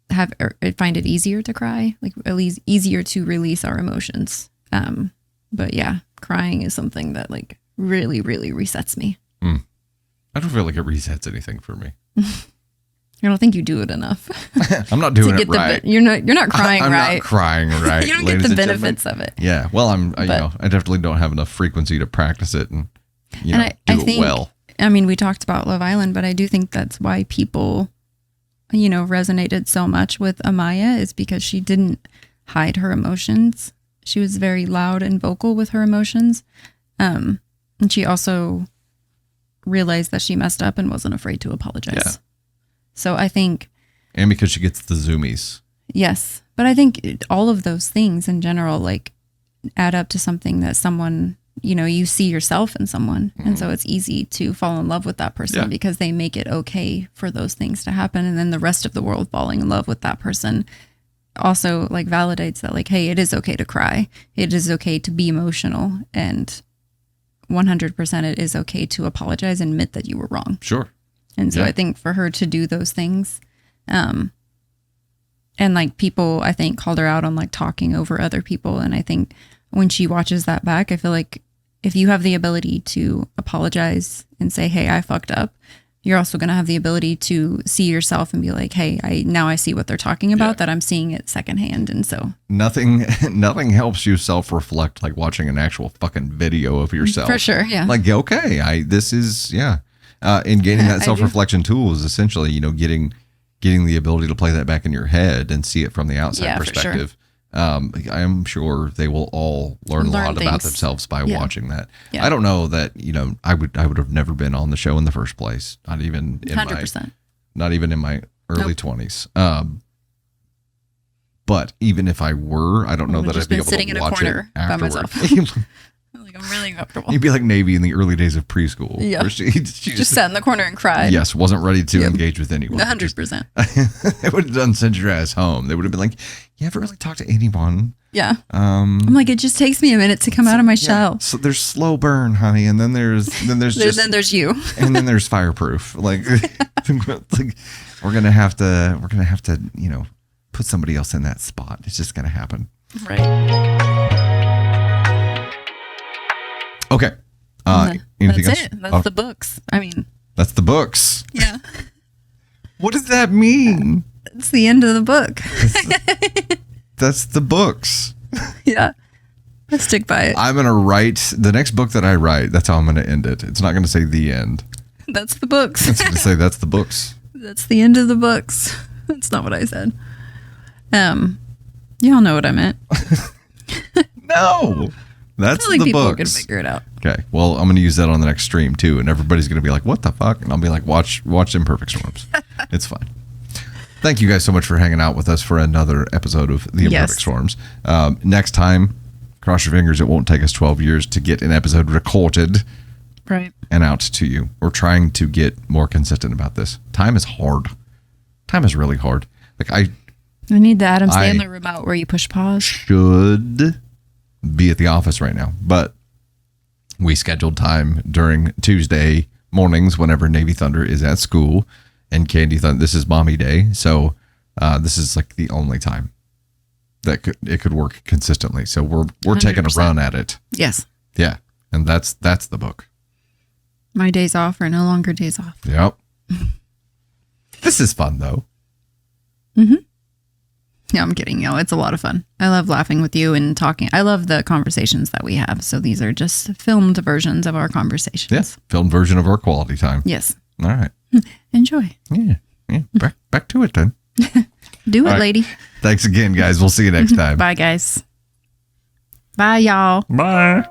find it easier to cry, like at least easier to release our emotions. But yeah, crying is something that like really, really resets me. I don't feel like it resets anything for me. I don't think you do it enough. I'm not doing it right. You're not crying I'm right. not crying right. You don't get the benefits of it. Yeah. Well, I definitely don't have enough frequency to practice it and do it well. I mean, we talked about Love Island, but I do think that's why people, resonated so much with Amaya, is because she didn't hide her emotions. She was very loud and vocal with her emotions. And she also realized that she messed up and wasn't afraid to apologize. Yeah. So I think... And because she gets the zoomies. Yes. But I think all of those things in general, like, add up to something that someone... you see yourself in someone. And so it's easy to fall in love with that person because they make it okay for those things to happen. And then the rest of the world falling in love with that person also like validates that like, hey, it is okay to cry. It is okay to be emotional. And 100% it is okay to apologize and admit that you were wrong. Sure. And so I think for her to do those things, and like people, I think, called her out on like talking over other people. And I think when she watches that back, I feel like if you have the ability to apologize and say, hey, I fucked up, you're also going to have the ability to see yourself and be like, hey, I see what they're talking about, that I'm seeing it secondhand. And so nothing helps you self-reflect like watching an actual fucking video of yourself. For sure. Yeah. Like, okay, and gaining that self-reflection tool is essentially, getting the ability to play that back in your head and see it from the outside perspective. Sure. I am sure they will all learn a lot about themselves by watching that. Yeah. I don't know that, I would have never been on the show in the first place. Not even in 100%. Not even in my early 20s. But even if I were, I don't know that I'd be able to watch it afterward. I'm really uncomfortable. You'd be like Navy in the early days of preschool. Yeah. Where she just sat in the corner and cried. Yes. Wasn't ready to engage with anyone. 100%. They would have done send your ass home. They would have been like, you ever really talked to anyone? Yeah. I'm like, it just takes me a minute to come out of my shell. So there's slow burn, honey. And then there's you. And then there's fireproof. Like, we're going to have to, put somebody else in that spot. It's just going to happen. Right. Okay. Anything That's else? it. That's the books. I mean. That's the books. Yeah. What does that mean? It's the end of the book. That's the books. Yeah. I stick by it. I'm going to write the next book that I write. That's how I'm going to end it. It's not going to say the end. That's the books. It's going to say that's the books. That's the end of the books. That's not what I said. Y'all know what I meant. No. That's the people books. Can figure it out. Okay. Well, I'm going to use that on the next stream too, and everybody's going to be like, "What the fuck?" And I'll be like, "Watch Imperfect Storms." It's fine. Thank you guys so much for hanging out with us for another episode of the Imperfect Storms. Next time, cross your fingers, it won't take us 12 years to get an episode recorded, right, and out to you. We're trying to get more consistent about this. Time is hard. Time is really hard. Like I need the Adam Sandler remote where you push pause. Should be at the office right now, but we scheduled time during Tuesday mornings whenever Navy Thunder is at school and Candy Thunder. This is mommy day, so this is like the only time that it could work consistently. So we're 100%. Taking a run at it. Yes. Yeah, and that's the book. My days off are no longer days off. Yep. This is fun though. Mm-hmm. No, I'm kidding. It's a lot of fun. I love laughing with you and talking. I love the conversations that we have. So these are just filmed versions of our conversations. Yes, filmed version of our quality time. Yes. All right. Enjoy. Yeah. Back to it then. Do it, lady. Thanks again, guys. We'll see you next time. Bye, guys. Bye, y'all. Bye.